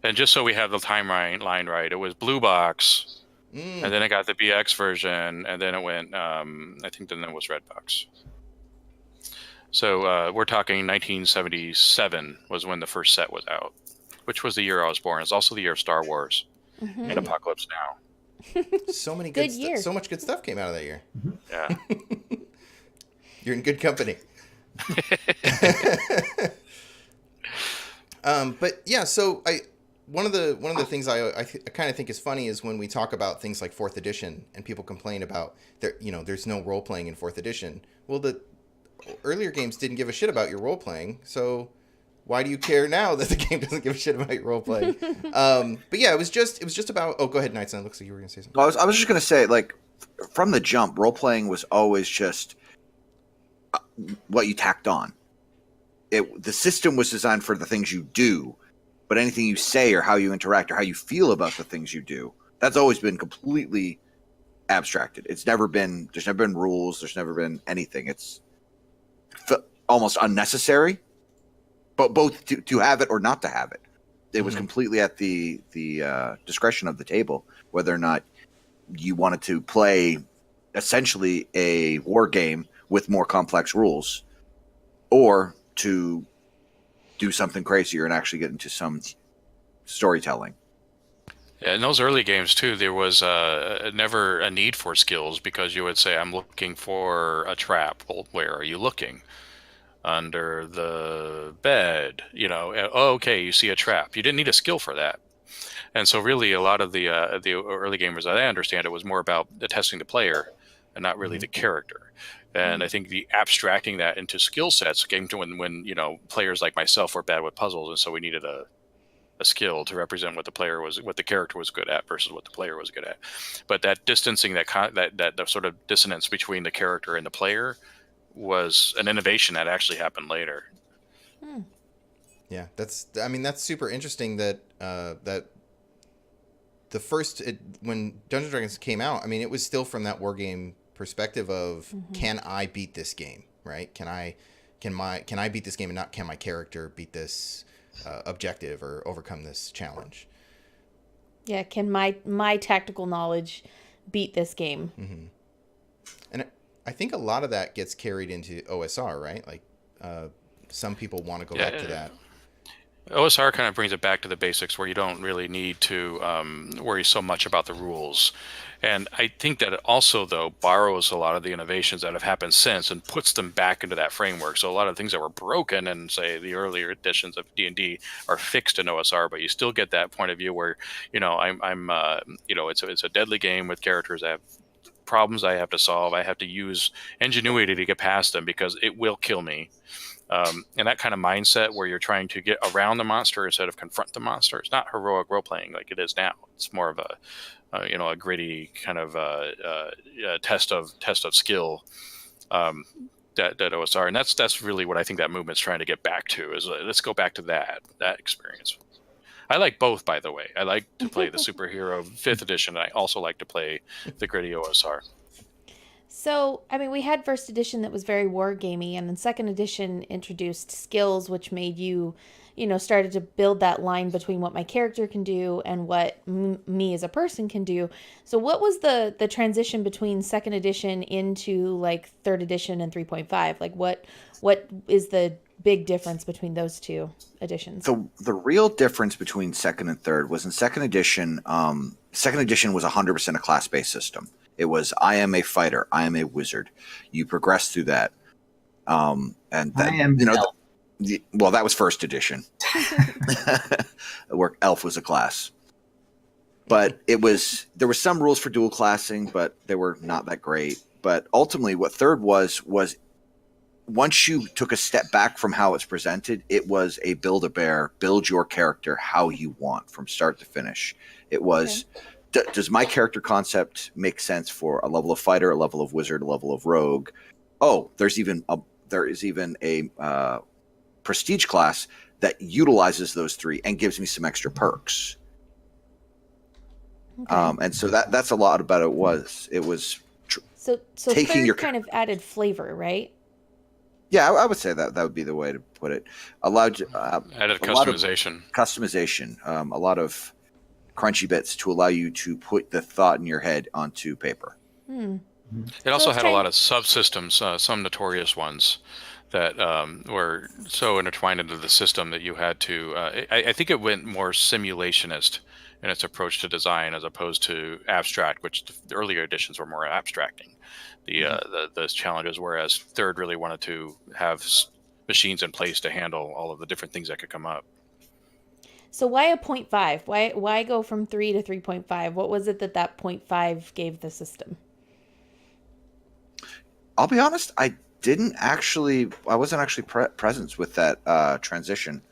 And just so we have the timeline right, it was Blue Box, and then it got the BX version, and then it went, I think then it was Redbox. So we're talking 1977 was when the first set was out, which was the year I was born. It's also the year of Star Wars and Apocalypse Now. So many good stuff. So much good stuff came out of that year. Yeah. You're in good company. But yeah, so one of the things I kind of think is funny is when we talk about things like 4th edition and people complain about there's no role playing in 4th edition. Well, the earlier games didn't give a shit about your role playing, so why do you care now that the game doesn't give a shit about your role playing? But yeah, it was just about. Oh, go ahead, Nightson. It looks like you were going to say something. I was just going to say, like, from the jump, role playing was always just what you tacked on. The system was designed for the things you do, but anything you say or how you interact or how you feel about the things you do, that's always been completely abstracted. There's never been rules. There's never been anything. It's almost unnecessary. But both to have it or not to have it. It was completely at the discretion of the table whether or not you wanted to play essentially a war game with more complex rules, or to do something crazier and actually get into some storytelling. Yeah, in those early games too, there was never a need for skills, because you would say, "I'm looking for a trap." Well, where are you looking? Under the bed, oh, okay, you see a trap. You didn't need a skill for that. And so really a lot of the early gamers, I understand, it was more about testing the player and not really the character. And I think the abstracting that into skill sets came to when players like myself were bad with puzzles, and so we needed a skill to represent what the character was good at versus what the player was good at. But that distancing, that sort of dissonance between the character and the player was an innovation that actually happened later. Yeah, that's super interesting that the first when Dungeons and Dragons came out, I mean, it was still from that war game perspective of can I beat this game, right? Can I beat this game, and not can my character beat this objective or overcome this challenge? Yeah, can my tactical knowledge beat this game? Mm-hmm. And I think a lot of that gets carried into OSR, right? Like some people want to go back to that. OSR kind of brings it back to the basics where you don't really need to worry so much about the rules. And I think that it also, though, borrows a lot of the innovations that have happened since and puts them back into that framework. So a lot of things that were broken in, say, the earlier editions of D&D are fixed in OSR, but you still get that point of view where, it's a deadly game with characters that have problems I have to solve. I have to use ingenuity to get past them because it will kill me. And that kind of mindset where you're trying to get around the monster instead of confront the monster. It's not heroic role playing like it is now. It's more of a gritty kind of test of skill that OSR, and that's really what I think that movement's trying to get back to. Is let's go back to that experience. I like both, by the way. I like to play the superhero 5th edition, and I also like to play the gritty OSR. So, I mean, we had 1st edition that was very war gamey, and then 2nd edition introduced skills, which made you, started to build that line between what my character can do and what me as a person can do. So what was the transition between 2nd edition into like 3rd edition and 3.5? Like what is the big difference between those two editions? The real difference between 2nd and 3rd was in 2nd edition. 2nd edition was 100% a class-based system. It was, I am a fighter. I am a wizard. You progress through that. And then, I am elf. Well, that was 1st edition. Where elf was a class. But there were some rules for dual classing, but they were not that great. But ultimately what 3rd was once you took a step back from how it's presented, it was a Build-A-Bear, build your character how you want from start to finish. It was... Okay. Does my character concept make sense for a level of fighter, a level of wizard, a level of rogue? Oh, there is even a prestige class that utilizes those 3 and gives me some extra perks. Okay. And so that's a lot about it. It was so taking your kind of added flavor, right? Yeah, I would say that would be the way to put it. Added customization. A lot of crunchy bits to allow you to put the thought in your head onto paper. It also had a lot of subsystems, some notorious ones that were so intertwined into the system that you had to. I think it went more simulationist in its approach to design as opposed to abstract, which the earlier editions were more abstracting those challenges, whereas 3rd really wanted to have machines in place to handle all of the different things that could come up. So why a 0.5? Why go from 3 to 3.5? What was it that 0.5 gave the system? I'll be honest, I wasn't actually present with that transition.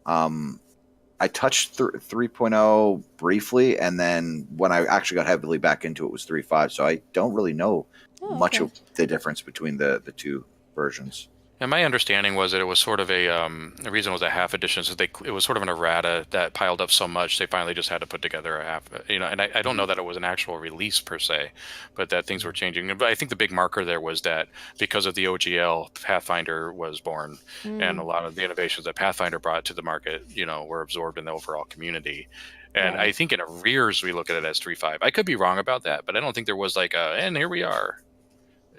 I touched 3.0 briefly, and then when I actually got heavily back into it was 3.5. So I don't really know much of the difference between the two versions. And my understanding was that it was sort of the reason it was a half edition is it was sort of an errata that piled up so much they finally just had to put together a half, and I don't know that it was an actual release per se, but that things were changing. But I think the big marker there was that because of the OGL, Pathfinder was born, and a lot of the innovations that Pathfinder brought to the market, were absorbed in the overall community. And I think in arrears, we look at it as 3.5. I could be wrong about that, but I don't think there was like and here we are.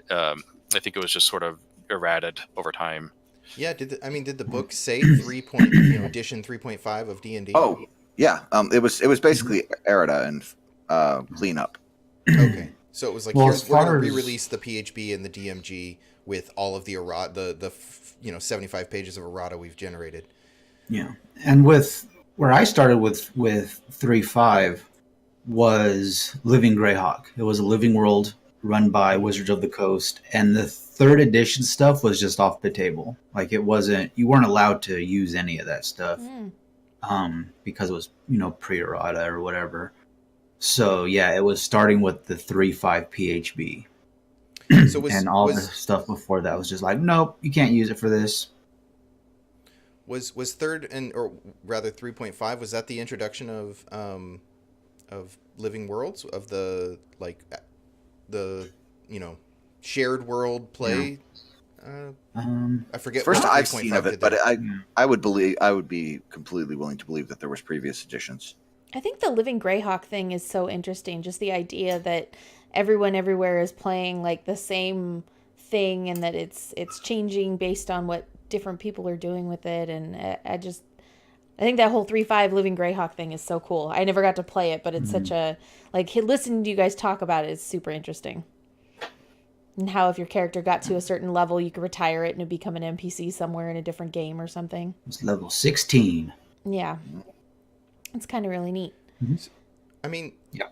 I think it was just sort of errated over time. Yeah, did the book say edition 3.5 of D&D? Oh, yeah. It was basically errata and cleanup. Okay. So it was like, we're going to re-release the PHB and the DMG with all of the errata, the 75 pages of errata we've generated. Yeah. And with where I started with 3.5 was Living Greyhawk. It was a living world run by Wizards of the Coast, and the 3rd edition stuff was just off the table. Like you weren't allowed to use any of that stuff because it was, pre-errata or whatever. So yeah, it was starting with the 3.5 PHB. And all the stuff before that was just like, nope, you can't use it for this. Was 3rd or rather 3.5, was that the introduction of Living Worlds, of the shared world play. I forget. First what I've 3.5 seen of it, did but there. I would be completely willing to believe that there was previous editions. I think the Living Greyhawk thing is so interesting. Just the idea that everyone everywhere is playing like the same thing, and that it's changing based on what different people are doing with it. And I think that whole 3.5 Living Greyhawk thing is so cool. I never got to play it, but it's such a, like, listening to you guys talk about it is super interesting. And how if your character got to a certain level, you could retire it and it'd become an NPC somewhere in a different game or something. It's level 16. Yeah. It's kind of really neat. I mean, yeah.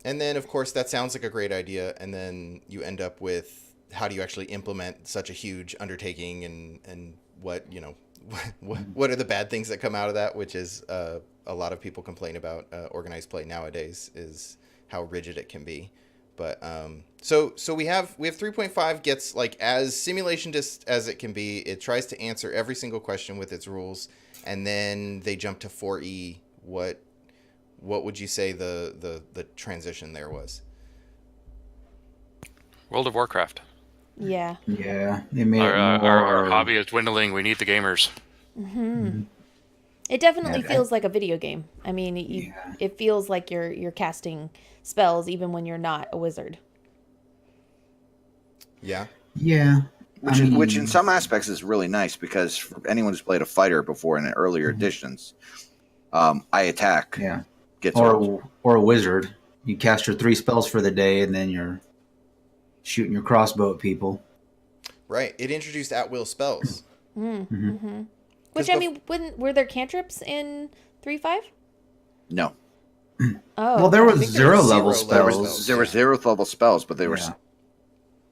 And then, of course, that sounds like a great idea. And then you end up with, how do you actually implement such a huge undertaking, and what are the bad things that come out of that, which is a lot of people complain about organized play nowadays, is how rigid it can be. But so we have 3.5 gets like as simulation as it can be. It tries to answer every single question with its rules, and then they jump to 4E. What would you say the transition there was? World of Warcraft. Yeah. Yeah. They made our hobby is dwindling. We need the gamers. Mm-hmm. It definitely feels like a video game. I mean, it feels like you're casting spells even when you're not a wizard. Yeah. Yeah. Which in some aspects is really nice, because for anyone who's played a fighter before in earlier editions, I attack. Yeah. Gets old. Or a wizard. You cast your 3 spells for the day, and then you're shooting your crossbow at people. Right. It introduced at-will spells. Mm-hmm. Which, I mean, were there cantrips in 3.5? No. Oh. Well, there was 0 level spells. There were 0 level spells, but they were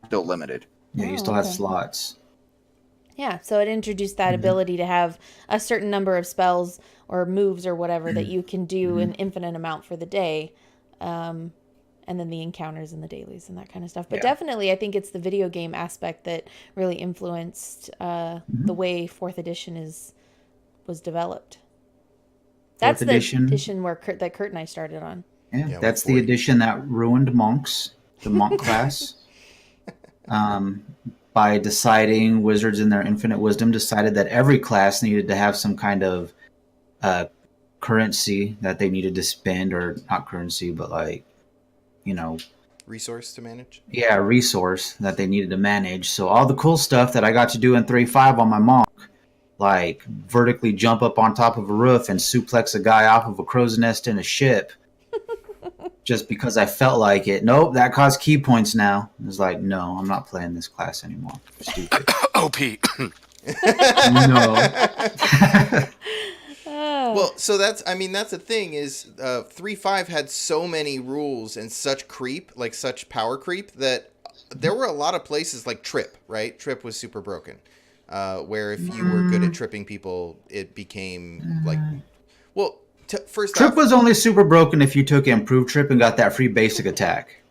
still limited. Yeah, you still had slots. Yeah, so it introduced that ability to have a certain number of spells or moves or whatever that you can do an infinite amount for the day. And then the encounters and the dailies and that kind of stuff. But definitely, I think it's the video game aspect that really influenced the way 4th edition was developed. That's the edition where Kurt and I started on. Yeah, that's the edition that ruined monks, the monk class. By deciding, wizards in their infinite wisdom decided that every class needed to have some kind of currency that they needed to spend, or not currency, but like, resource to manage. Yeah, resource that they needed to manage. So all the cool stuff that I got to do in 3.5 on my monk, like vertically jump up on top of a roof and suplex a guy off of a crow's nest in a ship, just because I felt like it. Nope, that caused key points now. It was like, no, I'm not playing this class anymore. Stupid. OP. No. Well, so that's the thing is 3.5 had so many rules and such power creep, that there were a lot of places like Trip, right? Trip was super broken, where if you were good at tripping people, it became like, well, first Trip off, was only super broken if you took improved Trip and got that free basic attack.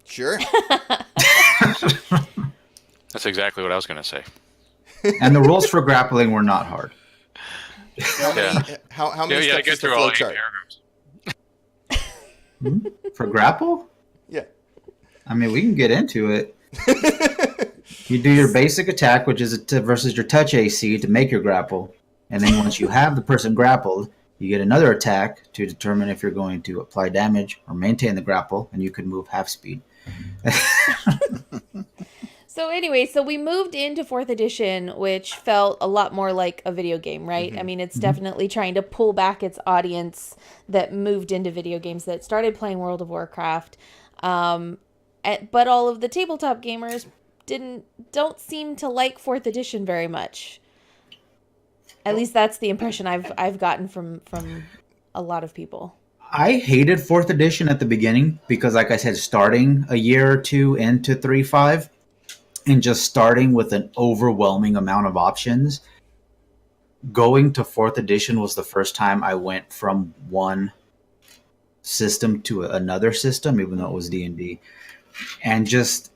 Sure. That's exactly what I was going to say. And the rules for grappling were not hard. How many steps is the through all flow 8 chart? paragraphs. For grapple? Yeah. I mean, we can get into it. You do your basic attack, which is versus your touch AC to make your grapple. And then once you have the person grappled, you get another attack to determine if you're going to apply damage or maintain the grapple, and you could move half speed. So anyway, we moved into 4th edition, which felt a lot more like a video game, right? I mean, it's definitely trying to pull back its audience that moved into video games, that started playing World of Warcraft. But all of the tabletop gamers don't seem to like 4th edition very much. At least that's the impression I've gotten from a lot of people. I hated 4th edition at the beginning because, like I said, starting a year or two into 3.5 and just starting with an overwhelming amount of options, going to 4th edition was the first time I went from one system to another system, even though it was D&D. And just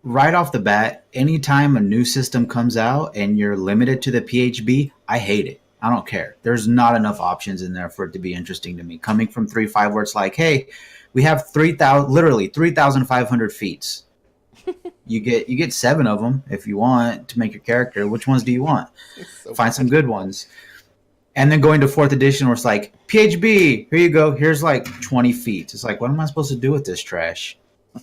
right off the bat, anytime a new system comes out and you're limited to the PHB, I hate it. I don't care. There's not enough options in there for it to be interesting to me. Coming from 3.5 where it's like, hey, we have 3,500 feats. You get 7 of them if you want to make your character. Which ones do you want? Find some good ones. And then going to 4th edition where it's like, PHB, here you go. Here's like 20 feats. It's like, what am I supposed to do with this trash? You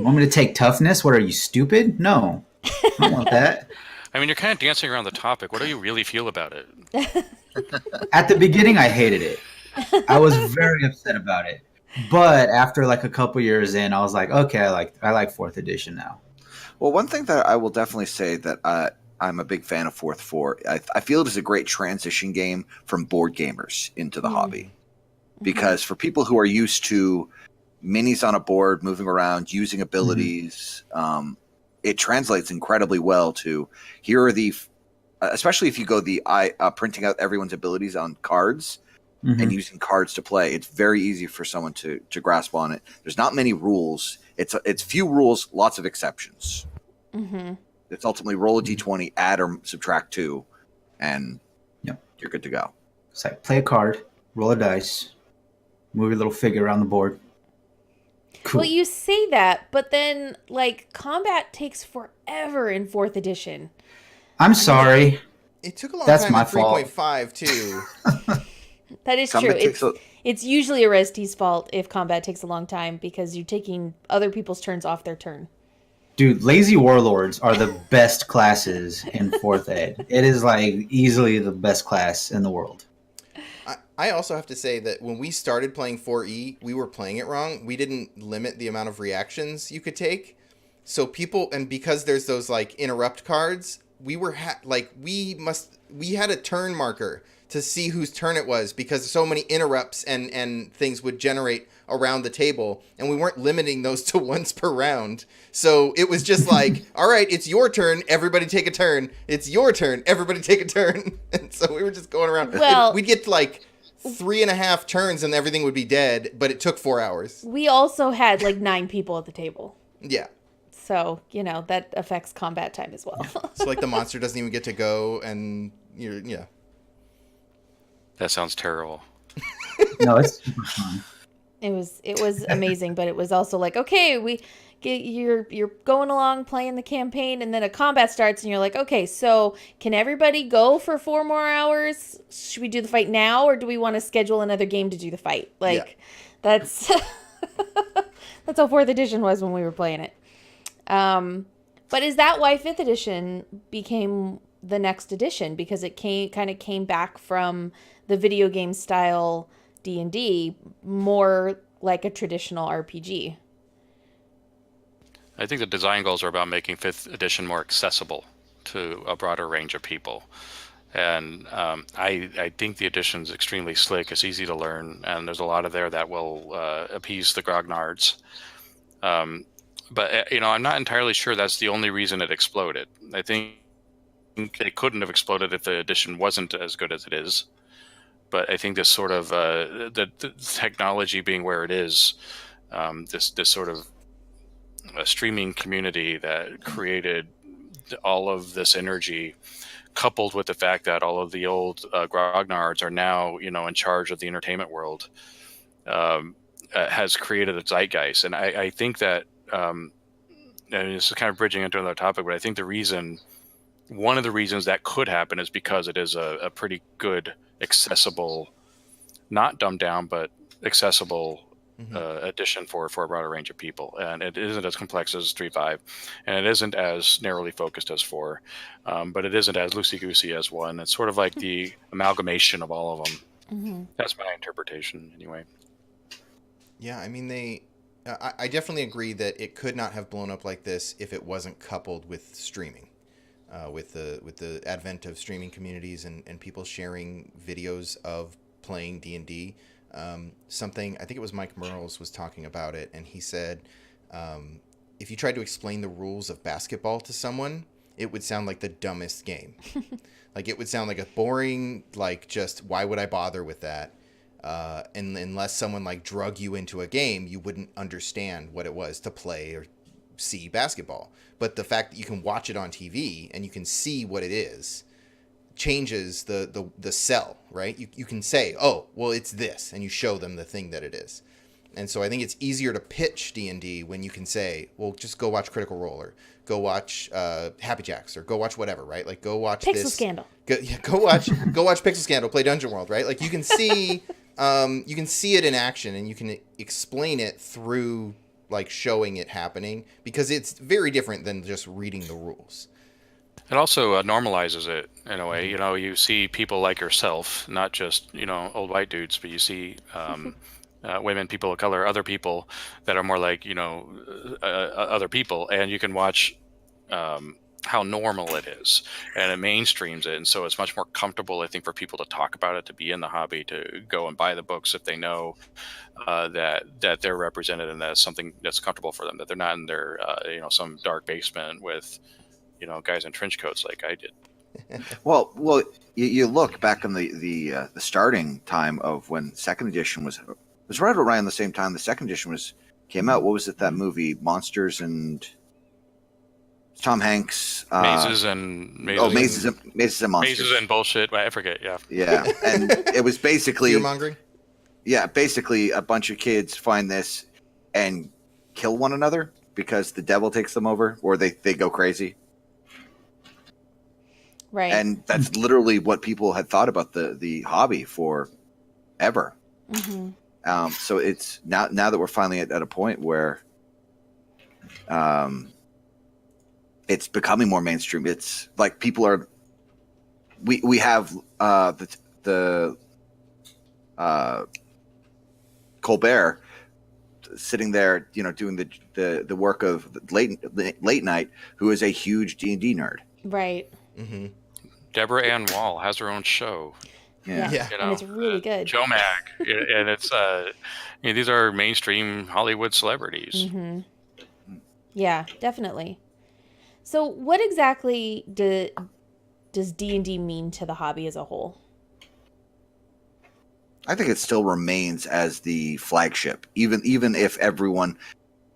want me to take toughness? What are you, stupid? No. I don't want that. I mean, you're kind of dancing around the topic. What do you really feel about it? At the beginning, I hated it. I was very upset about it. But after like a couple years in, I was like, okay, I like 4th edition now. Well, one thing that I will definitely say that I'm a big fan of 4th. I feel it is a great transition game from board gamers into the hobby. Because for people who are used to minis on a board, moving around, using abilities, it translates incredibly well to here are the, especially if you go the printing out everyone's abilities on cards and using cards to play. It's very easy for someone to grasp on it. There's not many rules. It's few rules, lots of exceptions. It's ultimately roll a d20, add or subtract 2, and you're good to go. It's like play a card, roll a dice, move your little figure around the board. Cool. Well, you say that, but then like combat takes forever in 4th edition. I'm sorry. It took a long That's time my at fault. 3.5 too. That is true. It's usually Oreztes' fault if combat takes a long time because you're taking other people's turns off their turn. Dude, lazy warlords are the best classes in 4th ed. It is like easily the best class in the world. I also have to say that when we started playing 4E, we were playing it wrong. We didn't limit the amount of reactions you could take. So people, and because there's those like interrupt cards, we had a turn marker to see whose turn it was because so many interrupts and things would generate around the table, and we weren't limiting those to once per round. So it was just like, all right, it's your turn, everybody take a turn. It's your turn, everybody take a turn. And so we were just going around. Well, we'd get like 3.5 turns and everything would be dead, but it took 4 hours. We also had like 9 people at the table. Yeah. So, that affects combat time as well. So like the monster doesn't even get to go, and yeah. That sounds terrible. No, it's super fun. It was amazing, but it was also like, okay, you're going along playing the campaign, and then a combat starts, and you're like, okay, so can everybody go for 4 more hours? Should we do the fight now, or do we want to schedule another game to do the fight? That's that's how 4th edition was when we were playing it. But is that why 5th edition became the next edition? Because it came back from the video game style D&D more like a traditional RPG. I think the design goals are about making 5th edition more accessible to a broader range of people. And I think the edition is extremely slick. It's easy to learn, and there's a lot of there that will appease the grognards. But I'm not entirely sure that's the only reason it exploded. I think it couldn't have exploded if the edition wasn't as good as it is. But I think this sort of the technology being where it is, this sort of a streaming community that created all of this energy, coupled with the fact that all of the old grognards are now in charge of the entertainment world, has created a zeitgeist. And I think that. And this is kind of bridging into another topic, but I think one of the reasons that could happen is because it is a pretty good, accessible, not dumbed down, but accessible edition for a broader range of people. And it isn't as complex as 3.5, and it isn't as narrowly focused as 4, but it isn't as loosey-goosey as 1. It's sort of like the amalgamation of all of them. That's my interpretation, anyway. Yeah, I mean, I definitely agree that it could not have blown up like this if it wasn't coupled with streaming, with the advent of streaming communities and people sharing videos of playing D&D. Something, I think it was Mike Merles was talking about it, and he said, if you tried to explain the rules of basketball to someone, it would sound like the dumbest game. Like it would sound like a boring, like just why would I bother with that? And unless someone like drug you into a game, you wouldn't understand what it was to play or see basketball. But the fact that you can watch it on TV and you can see what it is, changes the sell, right? You can say, oh, well, it's this, and you show them the thing that it is. And so I think it's easier to pitch D&D when you can say, well, just go watch Critical Role, or go watch Happy Jacks, or go watch whatever, right? Like, go watch Pixel Scandal. Go watch Pixel Scandal, play Dungeon World, right? Like, you can see it in action, and you can explain it through, like, showing it happening, because it's very different than just reading the rules. It also normalizes it in a way. You know, you see people like yourself, not just, you know, old white dudes, but you see women, people of color, other people that are more like, you know, other people, and you can watch how normal it is, and it mainstreams it, and so it's much more comfortable, I think, for people to talk about it, to be in the hobby, to go and buy the books if they know that they're represented, and that's something that's comfortable for them, that they're not in their you know, some dark basement with, you know, guys in trench coats like I did. Well, you look back on the starting time of when second edition was right around the same time the second edition came out. What was it? That movie, Monsters, and Tom Hanks. Mazes and Mazes and Monsters. Mazes and bullshit. I forget. Yeah. Yeah, and it was basically fear-mongering. Yeah, basically a bunch of kids find this and kill one another because the devil takes them over, or they go crazy. Right. And that's literally what people had thought about the hobby for ever. Mm-hmm. So it's now that we're finally at a point where it's becoming more mainstream. It's like people are. We have the Colbert sitting there, you know, doing the work of late night, who is a huge D&D nerd. Right. Mm-hmm. Deborah Ann Wall has her own show. Yeah. Yeah. You know, And it's really good. Joe Mack, and it's you know, these are mainstream Hollywood celebrities. Mm-hmm. Yeah, definitely. So, what exactly does D&D mean to the hobby as a whole? I think it still remains as the flagship, even if everyone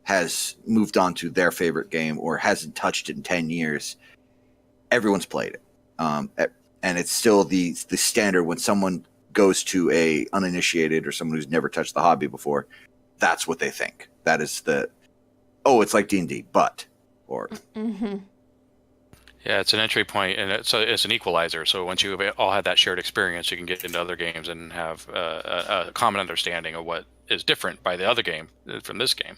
has moved on to their favorite game or hasn't touched it in 10 years. Everyone's played it, and it's still the standard when someone goes to a uninitiated or someone who's never touched the hobby before. That's what they think. That is it's like D&D, but or. Mm-hmm. Yeah, it's an entry point, and it's an equalizer. So once you've all had that shared experience, you can get into other games and have a common understanding of what is different by the other game from this game.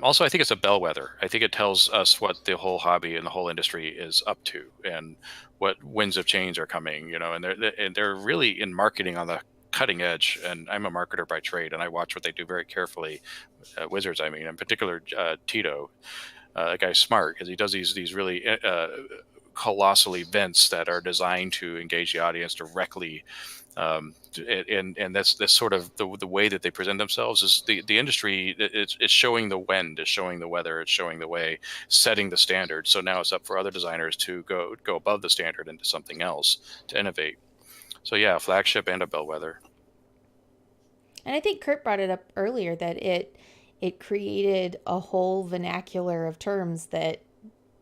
Also, I think it's a bellwether. I think it tells us what the whole hobby and the whole industry is up to, and what winds of change are coming. You know, and they're really in marketing on the cutting edge. And I'm a marketer by trade, and I watch what they do very carefully. Wizards, I mean, in particular, Tito. That guy's smart because he does these really colossal events that are designed to engage the audience directly, and that's sort of the way that they present themselves. Is the industry, it's showing the wind, it's showing the weather, it's showing the way, setting the standard. So now it's up for other designers to go above the standard into something else, to innovate. So yeah, flagship and a bellwether. And I think Kurt brought it up earlier that it created a whole vernacular of terms that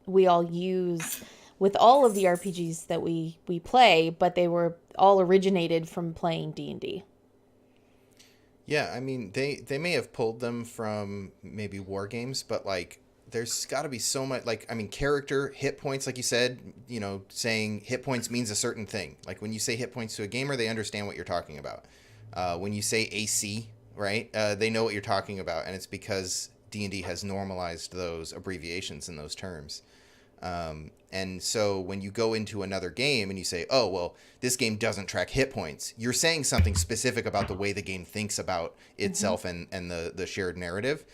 we all use with all of the RPGs that we play, but they were all originated from playing D&D. Yeah, I mean, they may have pulled them from maybe war games, but like there's got to be so much, like, I mean, character, hit points, like you said, you know, saying hit points means a certain thing. Like when you say hit points to a gamer, they understand what you're talking about. When you say AC, right, they know what you're talking about, and it's because D&D has normalized those abbreviations and those terms. And so when you go into another game and you say, oh, well, this game doesn't track hit points, you're saying something specific about the way the game thinks about itself and the shared narrative.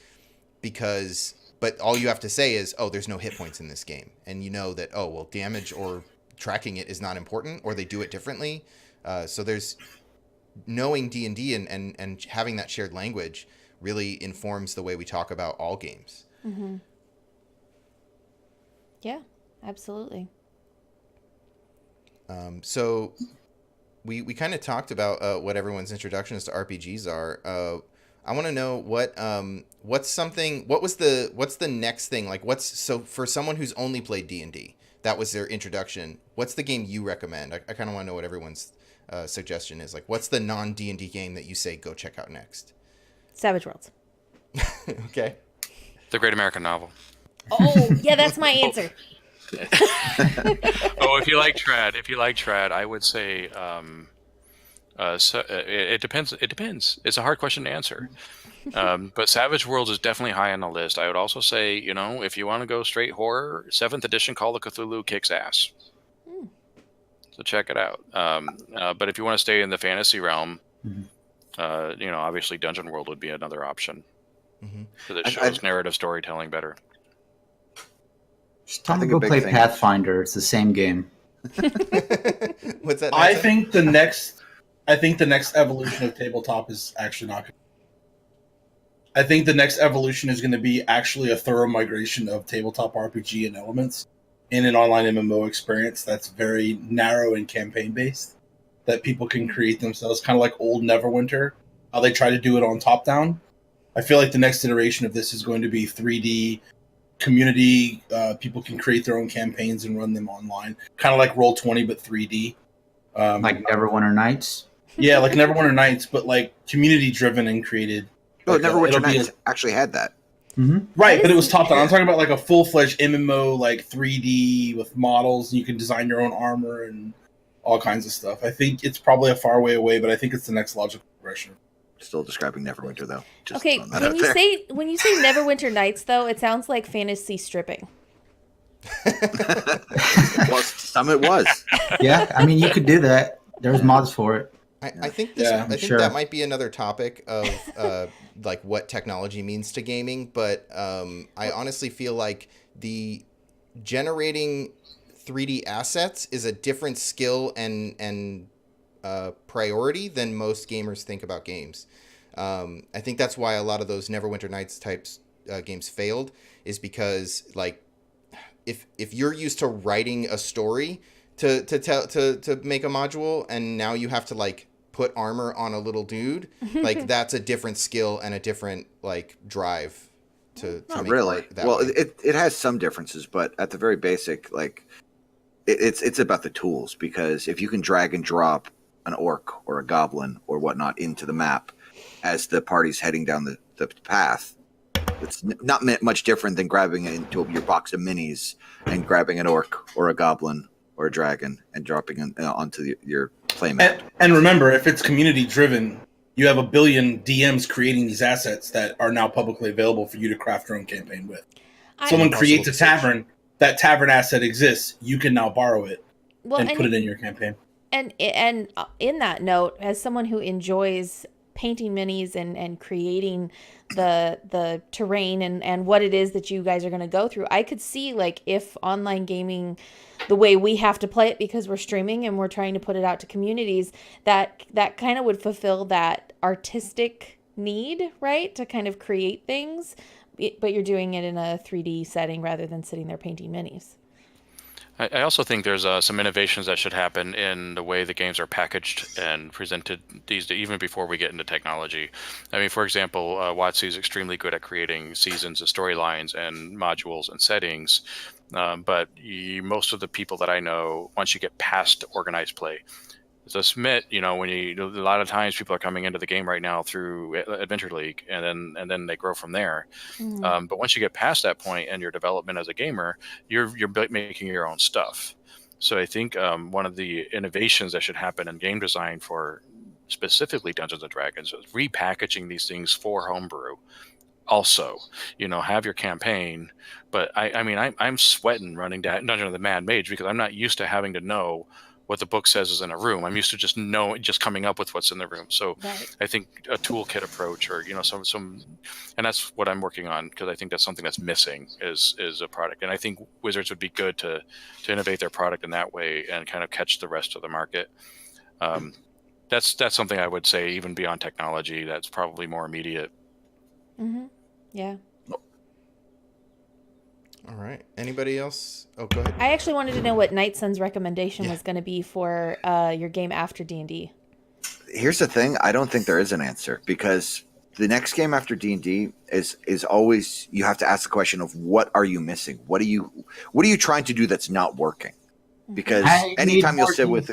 But all you have to say is, oh, there's no hit points in this game. And you know that, oh, well, damage or tracking it is not important, or they do it differently. So there's knowing D&D and having that shared language really informs the way we talk about all games. Mm-hmm. Yeah, absolutely. So we kind of talked about what everyone's introductions to RPGs are. I want to know what's the next thing, like so for someone who's only played D&D, that was their introduction. What's the game you recommend? I kind of want to know what everyone's suggestion is. Like, what's the non-D&D game that you say go check out next? Savage Worlds. Okay. The Great American Novel. Oh, yeah, that's my answer. If you like trad, I would say it depends. It depends. It's a hard question to answer. But Savage Worlds is definitely high on the list. I would also say, if you want to go straight horror, 7th edition Call of Cthulhu kicks ass. So check it out. But if you want to stay in the fantasy realm, obviously Dungeon World would be another option. Because it shows narrative storytelling better. Just tell them to go play Pathfinder. It's the same game. What's that? I think the next evolution of tabletop is actually not going to. I think the next evolution is going to be actually a thorough migration of tabletop RPG and elements in an online MMO experience that's very narrow and campaign based, that people can create themselves, kind of like old Neverwinter, how they try to do it on top down. I feel like the next iteration of this is going to be 3D community. People can create their own campaigns and run them online, kind of like Roll20 but 3D. Like Neverwinter Nights. Yeah, like Neverwinter Nights, but like community driven and created. Oh, like Neverwinter Nights actually had that. Mm-hmm. Right, but it was top down. I'm talking about like a full fledged MMO, like 3D with models, and you can design your own armor and all kinds of stuff. I think it's probably a far way away, but I think it's the next logical progression. Still describing Neverwinter though. Just Okay, when you say Neverwinter Nights, though, it sounds like fantasy stripping. Well, some it was. Yeah, I mean, you could do that. There's mods for it. I think sure. that might be another topic of like what technology means to gaming, but I honestly feel like the generating 3D assets is a different skill and priority than most gamers think about games. I think that's why a lot of those Neverwinter Nights types games failed, is because like if you're used to writing a story to make a module, and now you have to like put armor on a little dude, like that's a different skill and a different like drive to Not make really. art that Well, way. it has some differences, but at the very basic, like it's about the tools, because if you can drag and drop an orc or a goblin or whatnot into the map as the party's heading down the path, it's not much different than grabbing it into your box of minis and grabbing an orc or a goblin or a dragon and dropping it onto your playmat. And remember, if it's community driven, you have a billion DMs creating these assets that are now publicly available for you to craft your own campaign with. Someone creates a tavern, that tavern asset exists, you can now borrow it and put it in your campaign. And in that note, as someone who enjoys painting minis and creating the terrain and what it is that you guys are going to go through, I could see like if online gaming, the way we have to play it because we're streaming and we're trying to put it out to communities, that kind of would fulfill that artistic need, right? To kind of create things, but you're doing it in a 3D setting rather than sitting there painting minis. I also think there's some innovations that should happen in the way the games are packaged and presented these days, even before we get into technology. I mean, for example, WotC is extremely good at creating seasons and storylines and modules and settings, but most of the people that I know, once you get past organized play, so Smith, when a lot of times people are coming into the game right now through Adventure League, and then they grow from there. But once you get past that point and your development as a gamer, you're making your own stuff. So I think one of the innovations that should happen in game design for specifically Dungeons and Dragons is repackaging these things for homebrew. Also, have your campaign, but I'm sweating running Dungeon of the Mad Mage because I'm not used to having to know what the book says is in a room. I'm used to just coming up with what's in the room. So right. I think a toolkit approach, or some, and that's what I'm working on, because I think that's something that's missing is a product. And I think Wizards would be good to innovate their product in that way and kind of catch the rest of the market. That's something I would say, even beyond technology, that's probably more immediate. Mm-hmm. Yeah. All right. Anybody else? Oh, go ahead. I actually wanted to know what Nightson's recommendation was going to be for your game after D&D. Here's the thing. I don't think there is an answer, because the next game after D&D is always, you have to ask the question of what are you missing? What are you trying to do that's not working? Because anytime you'll sit with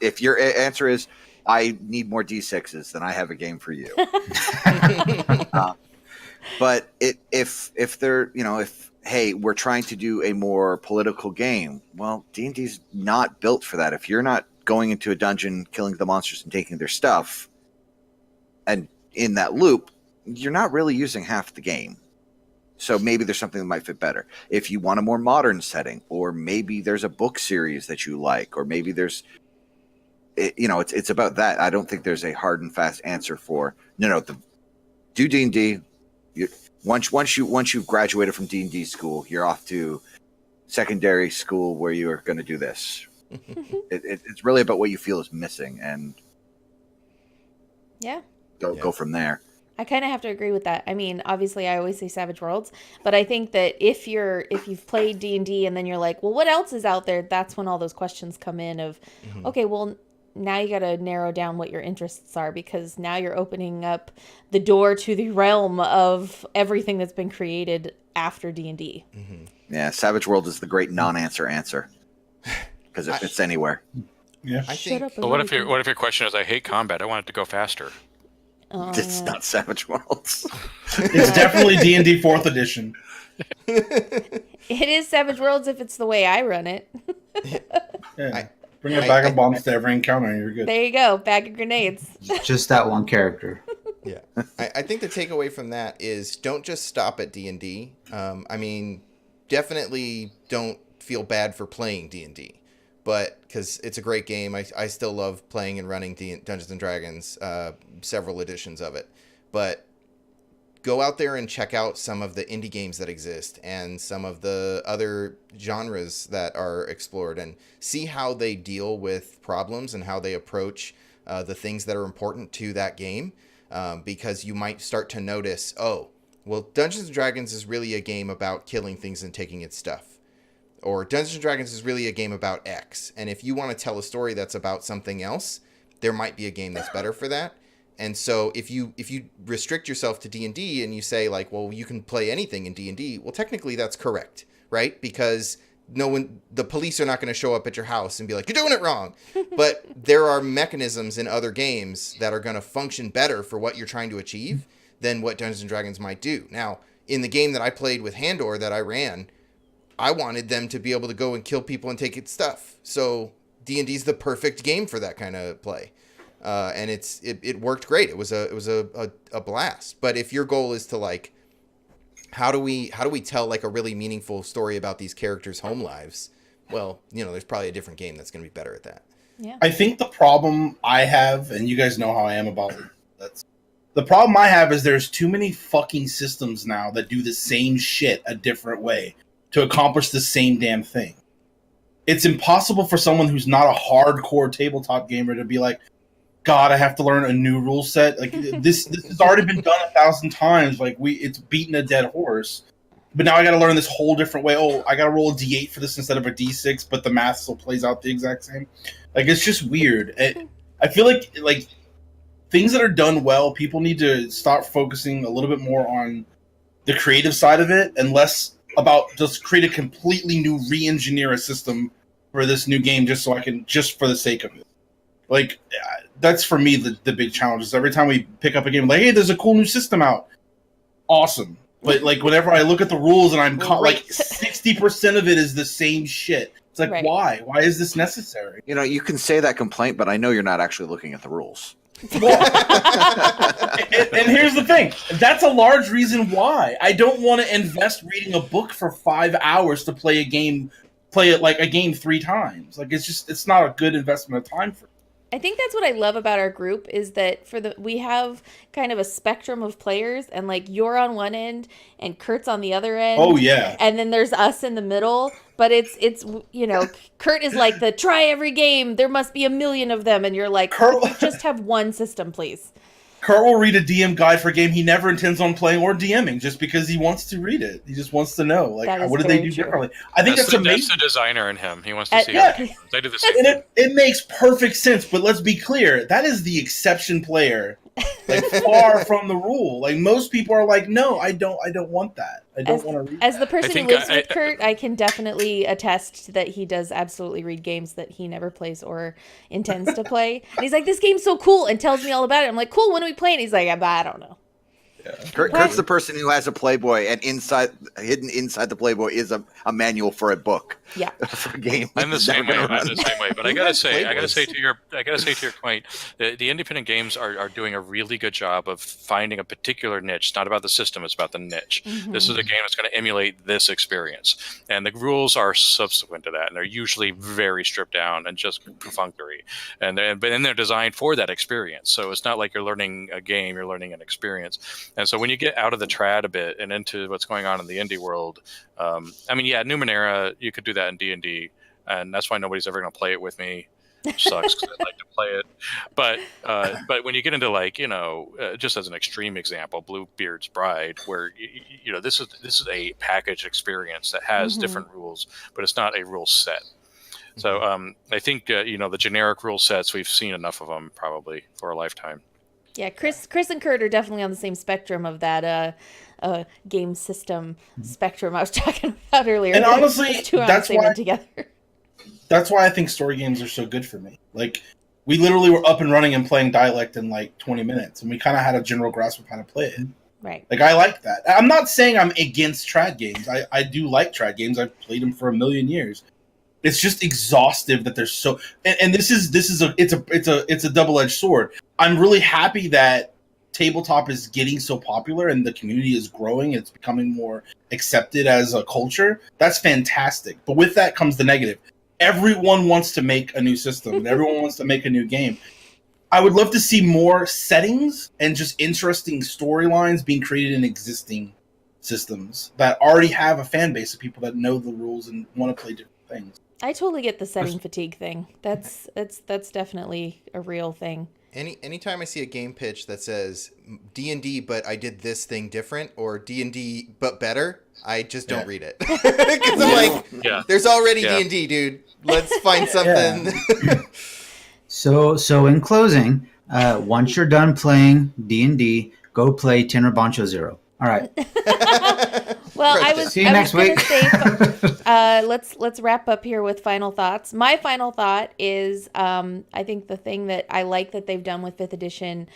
if your answer is I need more D6s, then I have a game for you. But if they're, if hey, we're trying to do a more political game, well, D&D's not built for that. If you're not going into a dungeon, killing the monsters and taking their stuff, and in that loop, you're not really using half the game. So maybe there's something that might fit better. If you want a more modern setting, or maybe there's a book series that you like, or maybe there's, it's about that. I don't think there's a hard and fast answer for do D&D. Once you've graduated from D&D school, you're off to secondary school where you are going to do this. It's really about what you feel is missing, and go from there. I kind of have to agree with that. I mean, obviously, I always say Savage Worlds, but I think that if you've played D&D and then you're like, well, what else is out there? That's when all those questions come in of, okay, well, now you got to narrow down what your interests are, because now you're opening up the door to the realm of everything that's been created after D&D. Yeah, Savage World is the great non-answer answer because it fits anywhere. Yeah, I think. But what if your question is, I hate combat, I want it to go faster? It's not Savage Worlds. It's definitely D&D 4th edition. It is Savage Worlds if it's the way I run it. Bring a bag of bombs to every encounter and you're good. There you go. Bag of grenades. Just that one character. Yeah. I think the takeaway from that is don't just stop at D&D. I mean, definitely don't feel bad for playing D&D. But because it's a great game, I still love playing and running Dungeons & Dragons, several editions of it. But go out there and check out some of the indie games that exist and some of the other genres that are explored, and see how they deal with problems and how they approach the things that are important to that game. Because you might start to notice, Dungeons & Dragons is really a game about killing things and taking its stuff. Or Dungeons & Dragons is really a game about X. And if you want to tell a story that's about something else, there might be a game that's better for that. And so if you restrict yourself to D&D and you say, like, well, you can play anything in D&D, well, technically that's correct, right? Because the police are not going to show up at your house and be like, you're doing it wrong. But there are mechanisms in other games that are going to function better for what you're trying to achieve than what Dungeons & Dragons might do. Now, in the game that I played with Handor that I ran, I wanted them to be able to go and kill people and take its stuff. So D&D is the perfect game for that kind of play. And it worked great. It was a blast. But if your goal is to, like, how do we tell, like, a really meaningful story about these characters' home lives? Well, there's probably a different game that's going to be better at that. Yeah. I think the problem I have, and you guys know how I am about it, the problem I have is there's too many fucking systems now that do the same shit a different way to accomplish the same damn thing. It's impossible for someone who's not a hardcore tabletop gamer to be like, God, I have to learn a new rule set. Like this has already been done 1,000 times. Like it's beaten a dead horse. But now I got to learn this whole different way. Oh, I got to roll a D8 for this instead of a D6, but the math still plays out the exact same. Like it's just weird. I feel like things that are done well, people need to start focusing a little bit more on the creative side of it and less about just create a completely new re-engineer a system for this new game just for the sake of it. Like, that's for me the big challenge is every time we pick up a game, like, hey, there's a cool new system out. Awesome. But, like, whenever I look at the rules and I'm like 60% of it is the same shit. It's like, why? Why is this necessary? You can say that complaint, but I know you're not actually looking at the rules. Well, and here's the thing. That's a large reason why I don't want to invest reading a book for 5 hours to play it like a game 3 times. Like it's not a good investment of time for me. I think that's what I love about our group is that we have kind of a spectrum of players, and like you're on one end and Kurt's on the other end. Oh yeah. And then there's us in the middle, but it's Kurt is like try every game. There must be 1 million of them, and you're like, just have one system, please. Kurt will read a DM guide for a game he never intends on playing or DMing just because he wants to read it. He just wants to know, like, what did they do differently? I think that's amazing. That's the designer in him. He wants to see how they do the same thing. It makes perfect sense, but let's be clear. That is the exception player. Like, far from the rule. Like, most people are like, no, I don't want that. I don't want to read As that. the person who lives with Kurt, I can definitely attest that he does absolutely read games that he never plays or intends to play. And he's like, this game's so cool, and tells me all about it. I'm like, cool, when are we playing? He's like, I don't know. Yeah. Kurt's the person who has a Playboy, and hidden inside the Playboy is a manual for a book. Yeah, for a game. I'm the same way. But I gotta say to your point, the independent games are doing a really good job of finding a particular niche. It's not about the system; it's about the niche. Mm-hmm. This is a game that's going to emulate this experience, and the rules are subsequent to that, and they're usually very stripped down and just perfunctory, but then they're designed for that experience. So it's not like you're learning a game; you're learning an experience. And so when you get out of the trad a bit and into what's going on in the indie world, Numenera, you could do that in D&D, and that's why nobody's ever going to play it with me. Which sucks because I'd like to play it. But when you get into, like, just as an extreme example, Bluebeard's Bride, where this is a packaged experience that has different rules, but it's not a rule set. So I think the generic rule sets, we've seen enough of them probably for a lifetime. Yeah, Chris and Kurt are definitely on the same spectrum of that game system spectrum I was talking about earlier. And honestly, that's why I think story games are so good for me. Like, we literally were up and running and playing Dialect in like 20 minutes, and we kind of had a general grasp of how to play it. Right. Like, I like that. I'm not saying I'm against trad games. I do like trad games. I've played them for a million years. It's just exhaustive that there's so, and this is a double-edged sword. I'm really happy that tabletop is getting so popular and the community is growing. It's becoming more accepted as a culture. That's fantastic. But with that comes the negative. Everyone wants to make a new system. And everyone wants to make a new game. I would love to see more settings and just interesting storylines being created in existing systems that already have a fan base of people that know the rules and want to play different things. I totally get the setting fatigue thing. That's definitely a real thing. Anytime I see a game pitch that says D&D, but I did this thing different, or D&D but better, I just don't read it. Because I'm like, there's already D&D, dude. Let's find something. So in closing, once you're done playing D&D, go play Tenor Bancho Zero. All right. Well, I was see you next week. Let's wrap up here with final thoughts. My final thought is, I think the thing that I like that they've done with 5th edition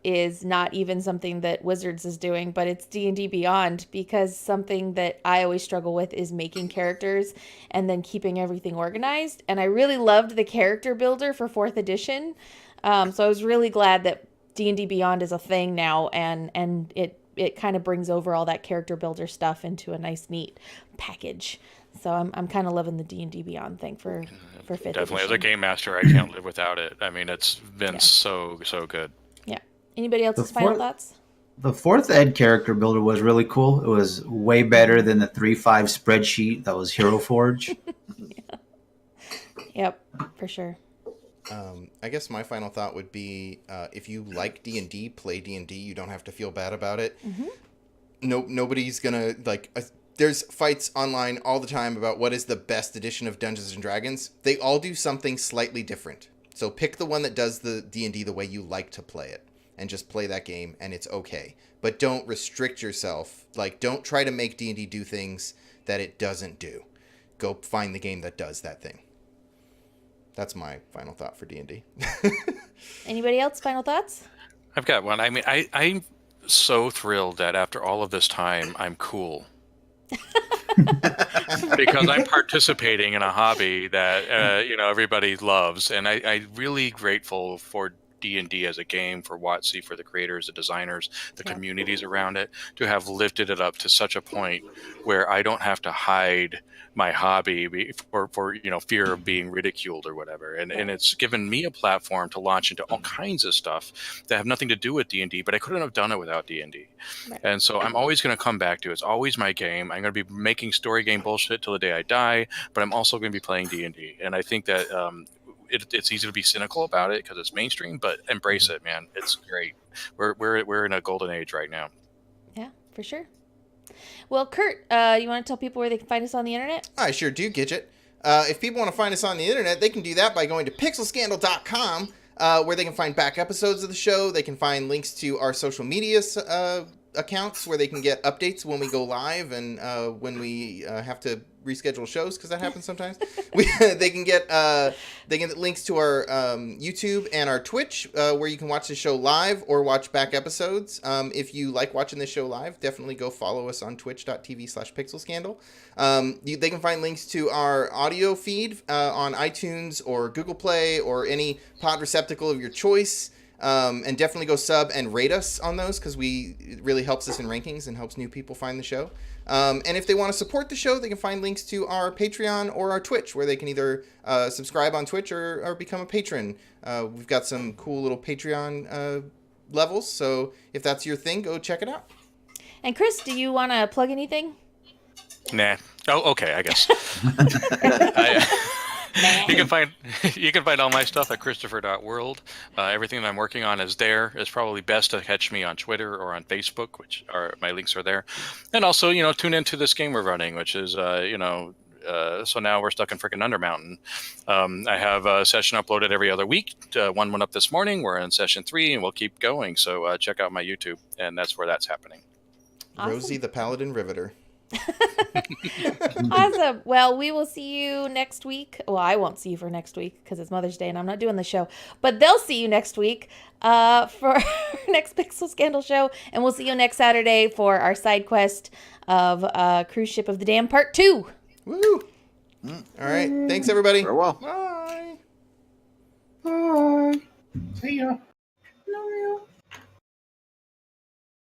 is not even something that Wizards is doing, but it's D&D Beyond, because something that I always struggle with is making characters and then keeping everything organized. And I really loved the character builder for 4th edition. So I was really glad that D&D Beyond is a thing now, and it kind of brings over all that character builder stuff into a nice, neat package. So I'm kind of loving the D&D Beyond thing for 5th edition. Definitely, as a game master, I can't live without it. I mean, it's been so good. Yeah. Anybody else's final thoughts? The 4th ed character builder was really cool. It was way better than the 3.5 spreadsheet that was Hero Forge. Yep, for sure. I guess my final thought would be, if you like D&D, play D&D. You don't have to feel bad about it. Mm-hmm. Nobody's gonna there's fights online all the time about what is the best edition of Dungeons and Dragons. They all do something slightly different. So pick the one that does the D&D the way you like to play it, and just play that game, and it's okay. But don't restrict yourself. Like, don't try to make D&D do things that it doesn't do. Go find the game that does that thing. That's my final thought for D&D. Anybody else? Final thoughts? I've got one. I mean, I'm so thrilled that after all of this time, I'm cool. Because I'm participating in a hobby that everybody loves, and I'm really grateful for D&D as a game, for WotC, for the creators, the designers, the communities around it, to have lifted it up to such a point where I don't have to hide my hobby for fear of being ridiculed or whatever. And it's given me a platform to launch into all kinds of stuff that have nothing to do with D&D, but I couldn't have done it without D&D. Right. And so I'm always going to come back to it. It's always my game. I'm going to be making story game bullshit till the day I die, but I'm also going to be playing D&D. And I think that it's easy to be cynical about it because it's mainstream, but embrace it, man. It's great. We're in a golden age right now. Yeah, for sure. Well, Kurt, you want to tell people where they can find us on the internet? I sure do, Gigett. If people want to find us on the internet, they can do that by going to pixelscandal.com, where they can find back episodes of the show. They can find links to our social media accounts where they can get updates when we go live and when we have to reschedule shows, because that happens sometimes. They can get links to our YouTube and our Twitch, where you can watch the show live or watch back episodes. If you like watching this show live, definitely go follow us on twitch.tv/pixelscandal. They can find links to our audio feed on iTunes or Google Play or any pod receptacle of your choice. And definitely go sub and rate us on those, because it really helps us in rankings and helps new people find the show. And if they want to support the show, they can find links to our Patreon or our Twitch, where they can either subscribe on Twitch or become a patron. We've got some cool little Patreon levels, so if that's your thing, go check it out. And Chris, do you want to plug anything? Nah. Oh, okay, I guess. You can find all my stuff at christopher.world. Everything that I'm working on is there. It's probably best to catch me on Twitter or on Facebook, which are my links are there. And also, tune into this game we're running, which is so now we're stuck in freaking Undermountain. I have a session uploaded every other week. One went up this morning. We're in session 3, and we'll keep going. So check out my YouTube, and that's where that's happening. Awesome. Rosie the Paladin Riveter. Awesome. Well, we will see you next week. Well, I won't see you for next week because it's Mother's Day and I'm not doing the show. But they'll see you next week for our next Pixel Scandal show. And we'll see you next Saturday for our side quest of Cruise Ship of the Dam Part 2. Woo! All right. Thanks, everybody. Farewell. Bye. Bye. See ya. Love you.